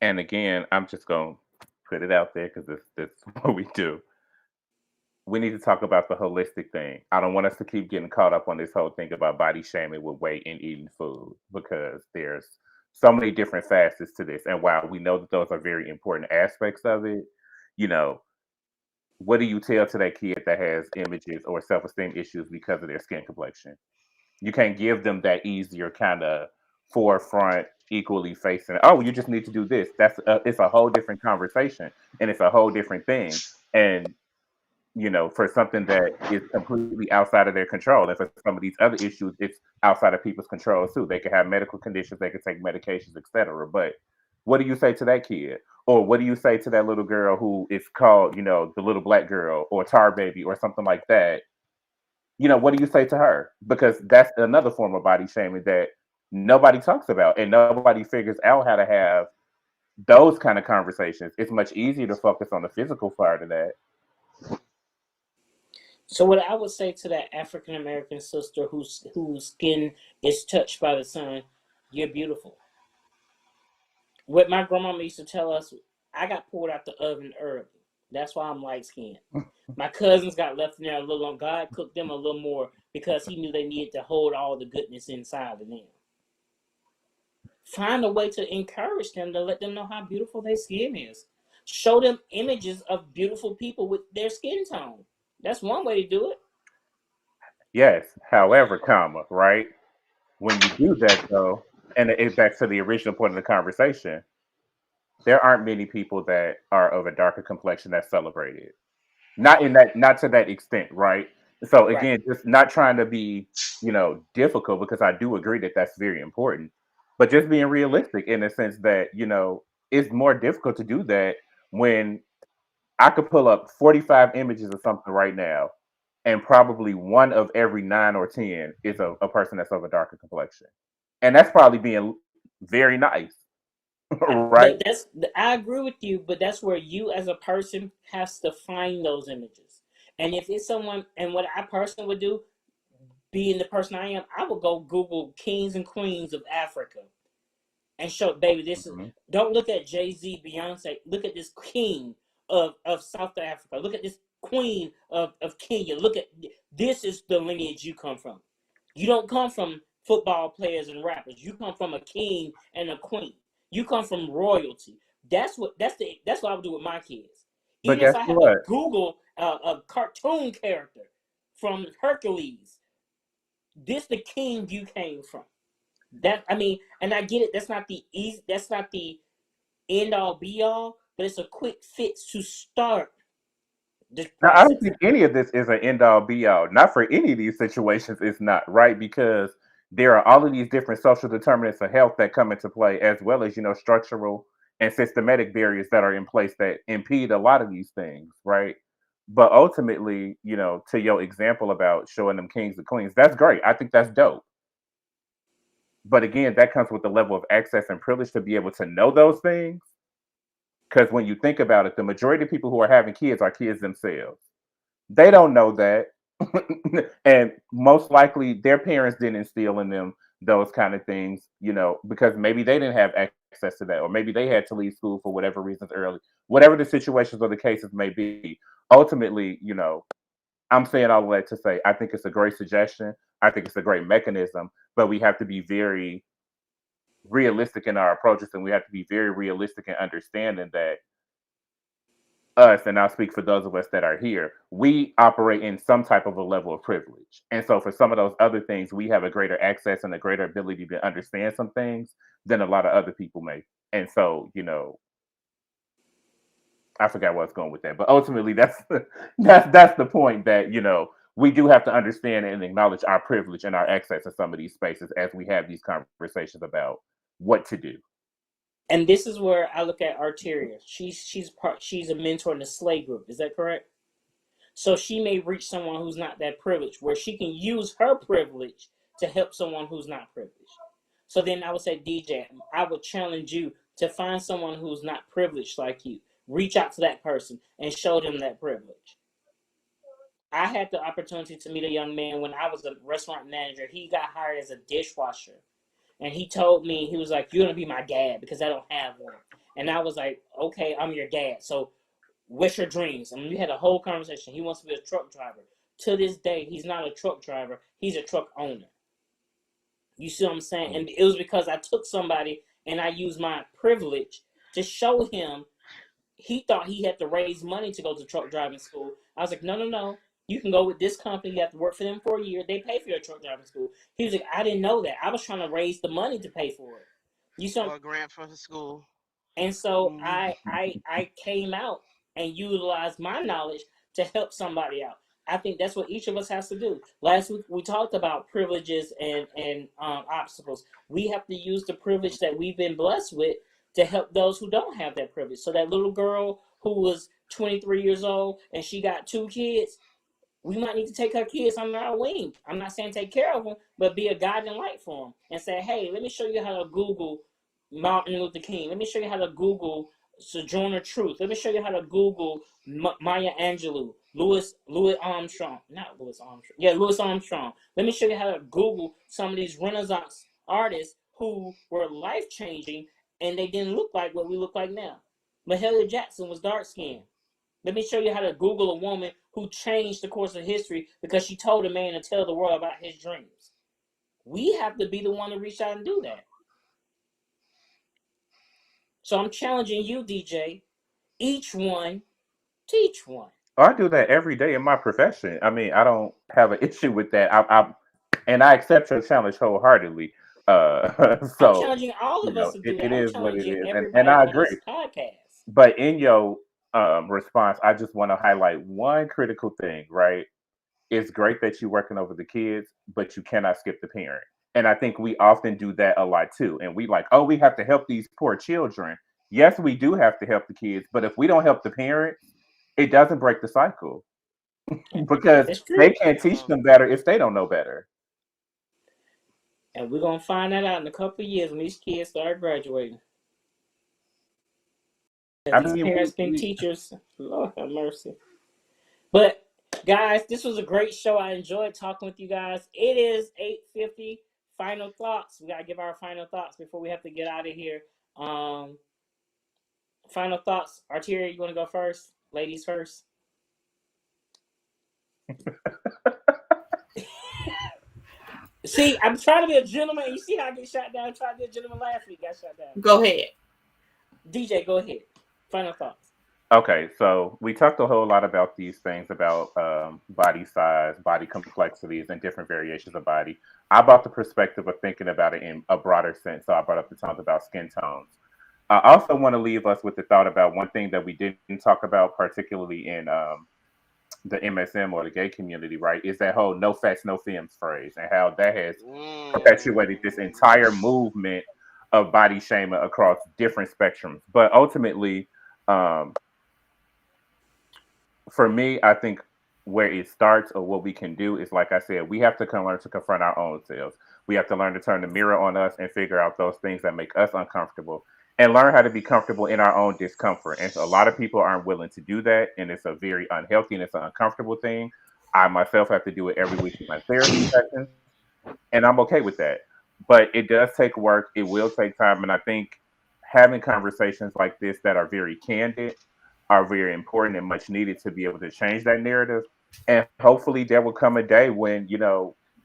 Speaker 5: and again, I'm just gonna put it out there because this what we do. We need to talk about the holistic thing. I don't want us to keep getting caught up on this whole thing about body shaming with weight and eating food because there's so many different facets to this. And while we know that those are very important aspects of it, you know, what do you tell to that kid that has images or self-esteem issues because of their skin complexion? You can't give them that easier kind of forefront, equally facing. Oh, you just need to do this. It's a whole different conversation, and it's a whole different thing. And for something that is completely outside of their control. And for some of these other issues, it's outside of people's control too. They could have medical conditions, they could take medications, etc. But what do you say to that kid? Or what do you say to that little girl who is called, the little black girl or tar baby or something like that? What do you say to her? Because that's another form of body shaming that nobody talks about and nobody figures out how to have those kind of conversations. It's much easier to focus on the physical part of that.
Speaker 1: So what I would say to that African American sister whose skin is touched by the sun, you're beautiful. What my grandmama used to tell us, I got pulled out the oven early. That's why I'm light skinned. My cousins got left in there a little long. God cooked them a little more because he knew they needed to hold all the goodness inside of them. Find a way to encourage them to let them know how beautiful their skin is. Show them images of beautiful people with their skin tone. That's one way to do it.
Speaker 5: Yes, however, comma, right? When you do that though, and it's back to the original point of the conversation, there aren't many people that are of a darker complexion that's celebrated. Not to that extent, right? So
Speaker 1: Right.
Speaker 5: again, just not trying to be, difficult because I do agree that that's very important, but just being realistic in the sense that, it's more difficult to do that when I could pull up 45 images of something right now, and probably one of every 9 or 10 is a person that's of a darker complexion. And that's probably being very nice, right?
Speaker 1: I agree with you, but that's where you as a person has to find those images. And if it's someone, and what I personally would do, being the person I am, I would go Google kings and queens of Africa and show, baby, this is.
Speaker 5: Mhm.
Speaker 1: Don't look at Jay-Z, Beyonce. Look at this king of South Africa. Look at this queen of Kenya. Look at this is the lineage you come from. You don't come from football players and rappers. You come from a king and a queen. You come from royalty. That's what I would do with my kids.
Speaker 5: But
Speaker 1: Even if
Speaker 5: guess
Speaker 1: I have to
Speaker 5: what?
Speaker 1: Google a cartoon character from Hercules, this the king you came from. That I mean, and I get it. That's not the easy. That's not the end all be all. But it's a quick fix to start the
Speaker 5: Now, I don't
Speaker 1: process.
Speaker 5: think any of this is an end all be all. Not for any of these situations, it's not, right? Because there are all of these different social determinants of health that come into play, as well as, structural and systematic barriers that are in place that impede a lot of these things, right? But ultimately, to your example about showing them kings and queens, that's great. I think that's dope. But again, that comes with the level of access and privilege to be able to know those things. Because when you think about it, the majority of people who are having kids are kids themselves. They don't know that. And most likely their parents didn't instill in them those kind of things, because maybe they didn't have access to that, or maybe they had to leave school for whatever reasons early, whatever the situations or the cases may be. Ultimately, I'm saying all of that to say I think it's a great suggestion. I think it's a great mechanism, but we have to be very realistic in our approaches, and we have to be very realistic in understanding that us, and I'll speak for those of us that are here, we operate in some type of a level of privilege. And so for some of those other things, we have a greater access and a greater ability to understand some things than a lot of other people may. And so, I forgot where I was going with that, but ultimately that's that's the point that, we do have to understand and acknowledge our privilege and our access to some of these spaces as we have these conversations about what to do.
Speaker 1: And this is where I look at Arteria. She's a mentor in the Slay group. Is that correct? So she may reach someone who's not that privileged, where she can use her privilege to help someone who's not privileged. So then I would say, DJ, I would challenge you to find someone who's not privileged like you. Reach out to that person and show them that privilege. I had the opportunity to meet a young man when I was a restaurant manager. He got hired as a dishwasher. And he told me, he was like, you're going to be my dad because I don't have one. And I was like, okay, I'm your dad. So what's your dreams? And we had a whole conversation. He wants to be a truck driver. To this day, he's not a truck driver. He's a truck owner. You see what I'm saying? And it was because I took somebody and I used my privilege to show him. He thought he had to raise money to go to truck driving school. I was like, no. You can go with this company. You have to work for them for a year. They pay for your truck driving school. He was like, I didn't know that. I was trying to raise the money to pay for it. You saw
Speaker 2: a grant for the school.
Speaker 1: And so I came out and utilized my knowledge to help somebody out. I think that's what each of us has to do. Last week we talked about privileges and obstacles. We have to use the privilege that we've been blessed with to help those who don't have that privilege. So that little girl who was 23 years old and she got 2 kids, we might need to take her kids under our wing. I'm not saying take care of them, but be a guiding light for them and say, hey, let me show you how to Google Martin Luther King. Let me show you how to Google Sojourner Truth. Let me show you how to Google Maya Angelou, Louis Armstrong. Not Louis Armstrong. Yeah, Louis Armstrong. Let me show you how to Google some of these Renaissance artists who were life-changing and they didn't look like what we look like now. Mahalia Jackson was dark-skinned. Let me show you how to Google a woman who changed the course of history because she told a man to tell the world about his dreams. We have to be the one to reach out and do that. So I'm challenging you, DJ. Each one, teach one.
Speaker 5: I do that every day in my profession. I mean, I don't have an issue with that. And I accept your challenge wholeheartedly. So
Speaker 1: I'm challenging all of us to do that.
Speaker 5: It is what it is,
Speaker 1: everybody
Speaker 5: and I
Speaker 1: on
Speaker 5: agree.
Speaker 1: this podcast.
Speaker 5: But in your response, I just want to highlight one critical thing. Right? It's great that you're working over the kids, but you cannot skip the parent. And I think we often do that a lot too. And we like, oh, we have to help these poor children. Yes, we do have to help the kids, but if we don't help the parents, it doesn't break the cycle because they can't teach them better if they don't know better.
Speaker 1: And we're going to find that out in a couple of years when these kids start graduating. These parents been teachers. Lord have mercy. But guys, this was a great show. I enjoyed talking with you guys. It is 8:50. Final thoughts. We got to give our final thoughts before we have to get out of here. Final thoughts. Arteria, you want to go first? Ladies first. See, I'm trying to be a gentleman. You see how I get shot down? I tried to be a gentleman last week. Got shot down.
Speaker 3: Go ahead.
Speaker 1: DJ, go ahead. Final thoughts.
Speaker 5: Okay, so we talked a whole lot about these things about body size, body complexities, and different variations of body. I brought the perspective of thinking about it in a broader sense. So I brought up the tones about skin tones. I also want to leave us with the thought about one thing that we didn't talk about, particularly in the MSM or the gay community, right? Is that whole no fats, no femmes phrase, and how that has perpetuated this entire movement of body shaming across different spectrums. But ultimately, for me, I think where it starts or what we can do is, like I said, we have to learn to confront our own selves. We have to learn to turn the mirror on us and figure out those things that make us uncomfortable and learn how to be comfortable in our own discomfort. And so a lot of people aren't willing to do that. And it's a very unhealthy and it's an uncomfortable thing. I myself have to do it every week in my therapy sessions, and I'm okay with that. But it does take work. It will take time. And I think having conversations like this that are very candid are very important and much needed to be able to change that narrative. And hopefully there will come a day when,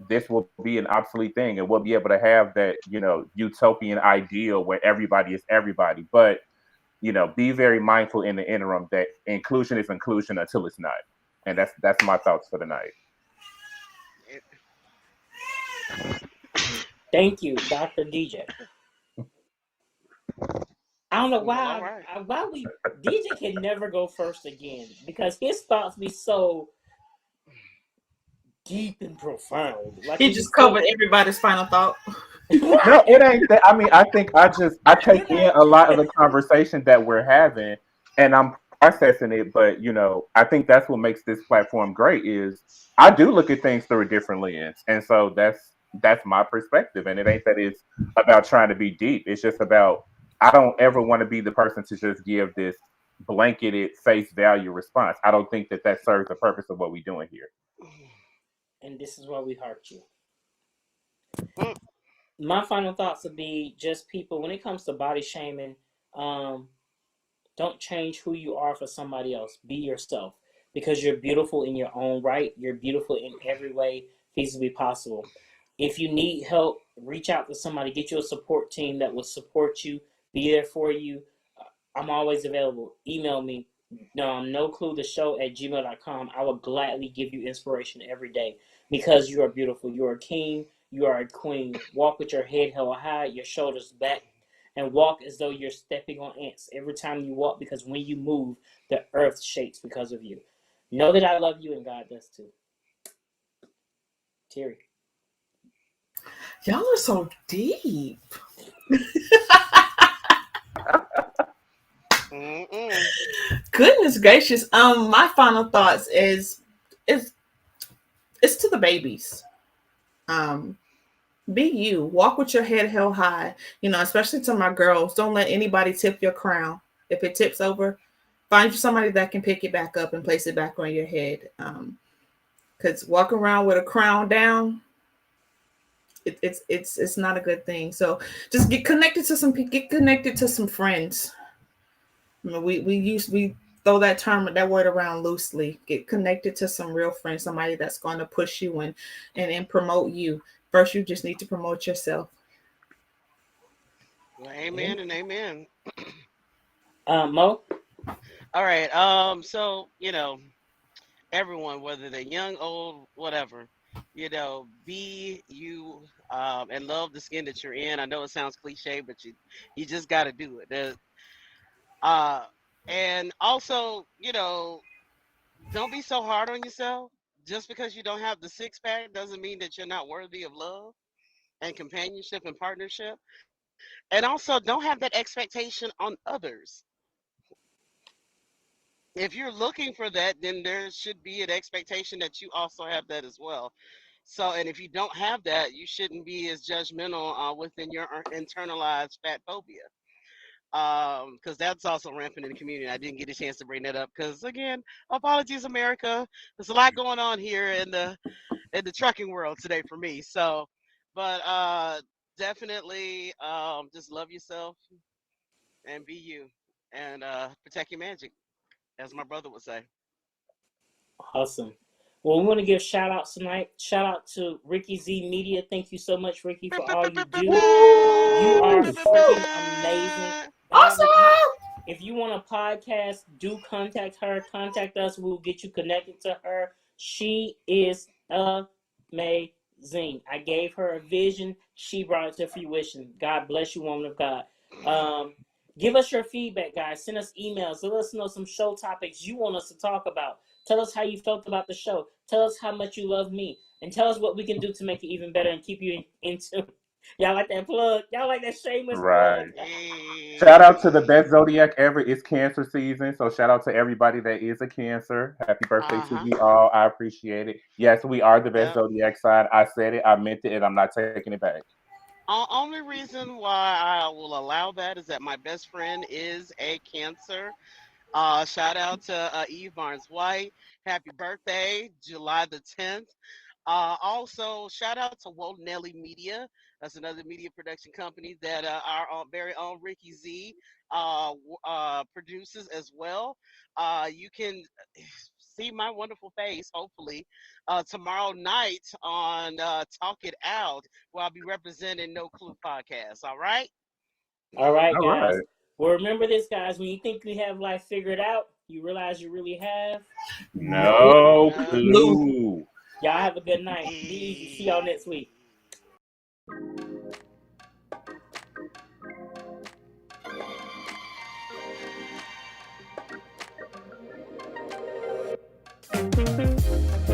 Speaker 5: this will be an obsolete thing and we'll be able to have that, utopian ideal where everybody is everybody. But, be very mindful in the interim that inclusion is inclusion until it's not. And that's my thoughts for the night.
Speaker 1: Thank you, Dr. DJ. I don't know
Speaker 2: Well, all right.
Speaker 1: why we DJ can never go first again because his thoughts be so deep and profound. Like
Speaker 3: He just covered everybody's final thought.
Speaker 5: No, it ain't that. I mean, I think I take in a lot of the conversation that we're having, and I'm processing it. But I think that's what makes this platform great. Is I do look at things through a different lens, and so that's my perspective. And it ain't that it's about trying to be deep. It's just about I don't ever want to be the person to just give this blanketed face value response. I don't think that serves the purpose of what we're doing here.
Speaker 1: And this is why we heart you.
Speaker 2: Mm.
Speaker 1: My final thoughts would be just people when it comes to body shaming, don't change who you are for somebody else. Be yourself because you're beautiful in your own right. You're beautiful in every way feasibly possible. If you need help, reach out to somebody. Get you a support team that will support you, be there for you. I'm always available. Email me. NoClueTheShow@gmail.com. I will gladly give you inspiration every day because you are beautiful. You are a king. You are a queen. Walk with your head held high, your shoulders back, and walk as though you're stepping on ants every time you walk because when you move, the earth shakes because of you. Know that I love you and God does too. Terry.
Speaker 3: Y'all are so deep. Goodness gracious. My final thoughts is it's to the babies. Be you. Walk with your head held high. Especially to my girls. Don't let anybody tip your crown. If it tips over, find you somebody that can pick it back up and place it back on your head. Because walking around with a crown down, it's not a good thing. So just get connected to some friends. We throw that word around loosely. Get connected to some real friends, somebody that's going to push you and promote you. First, you just need to promote yourself.
Speaker 2: Well, amen and amen.
Speaker 1: Mo.
Speaker 2: All right. So everyone, whether they're young, old, whatever, be you, and love the skin that you're in. I know it sounds cliche, but you just got to do it. And also, don't be so hard on yourself. Just because you don't have the six pack doesn't mean that you're not worthy of love and companionship and partnership. And also, don't have that expectation on others. If you're looking for that, then there should be an expectation that you also have that as well. So, and if you don't have that, you shouldn't be as judgmental within your internalized fat phobia. Because that's also rampant in the community. I didn't get a chance to bring that up because, again, apologies, America. There's a lot going on here in the trucking world today for me. So, but definitely just love yourself and be you and protect your magic, as my brother would say.
Speaker 1: Awesome. Well, we want to give shout outs tonight. Shout out to Ricky Z Media. Thank you so much, Ricky, for all you do. You are freaking amazing. Guys,
Speaker 3: Awesome.
Speaker 1: if you want a podcast, do contact her. Contact us. We'll get you connected to her. She is amazing. I gave her a vision. She brought it to fruition. God bless you, woman of God. Give us your feedback, guys. Send us emails. Let us know some show topics you want us to talk about. Tell us how you felt about the show. Tell us how much you love me. And tell us what we can do to make it even better and keep you into. Y'all like that plug? Y'all like that shameless
Speaker 5: Right.
Speaker 1: plug?
Speaker 5: Shout out to the best zodiac ever. It's Cancer season, so shout out to everybody that is a Cancer. Happy birthday to you all. I appreciate it. Yes, we are the best zodiac sign. I said it. I meant it, and I'm not taking it back.
Speaker 2: Only reason why I will allow that is that my best friend is a Cancer. Shout out to Eve Barnes White. Happy birthday, July the 10th. Also, shout out to Wold Nelly Media. That's another media production company that our very own Ricky Z produces as well. You can see my wonderful face, hopefully, tomorrow night on Talk It Out, where I'll be representing No Clue Podcast. All right?
Speaker 1: All right,
Speaker 5: All
Speaker 1: guys.
Speaker 5: right.
Speaker 1: Well, remember this, guys. When you think you have life figured out, you realize you really have.
Speaker 5: No
Speaker 2: No
Speaker 5: clue.
Speaker 1: Y'all have a good night. Be easy. See y'all next week.
Speaker 2: clue.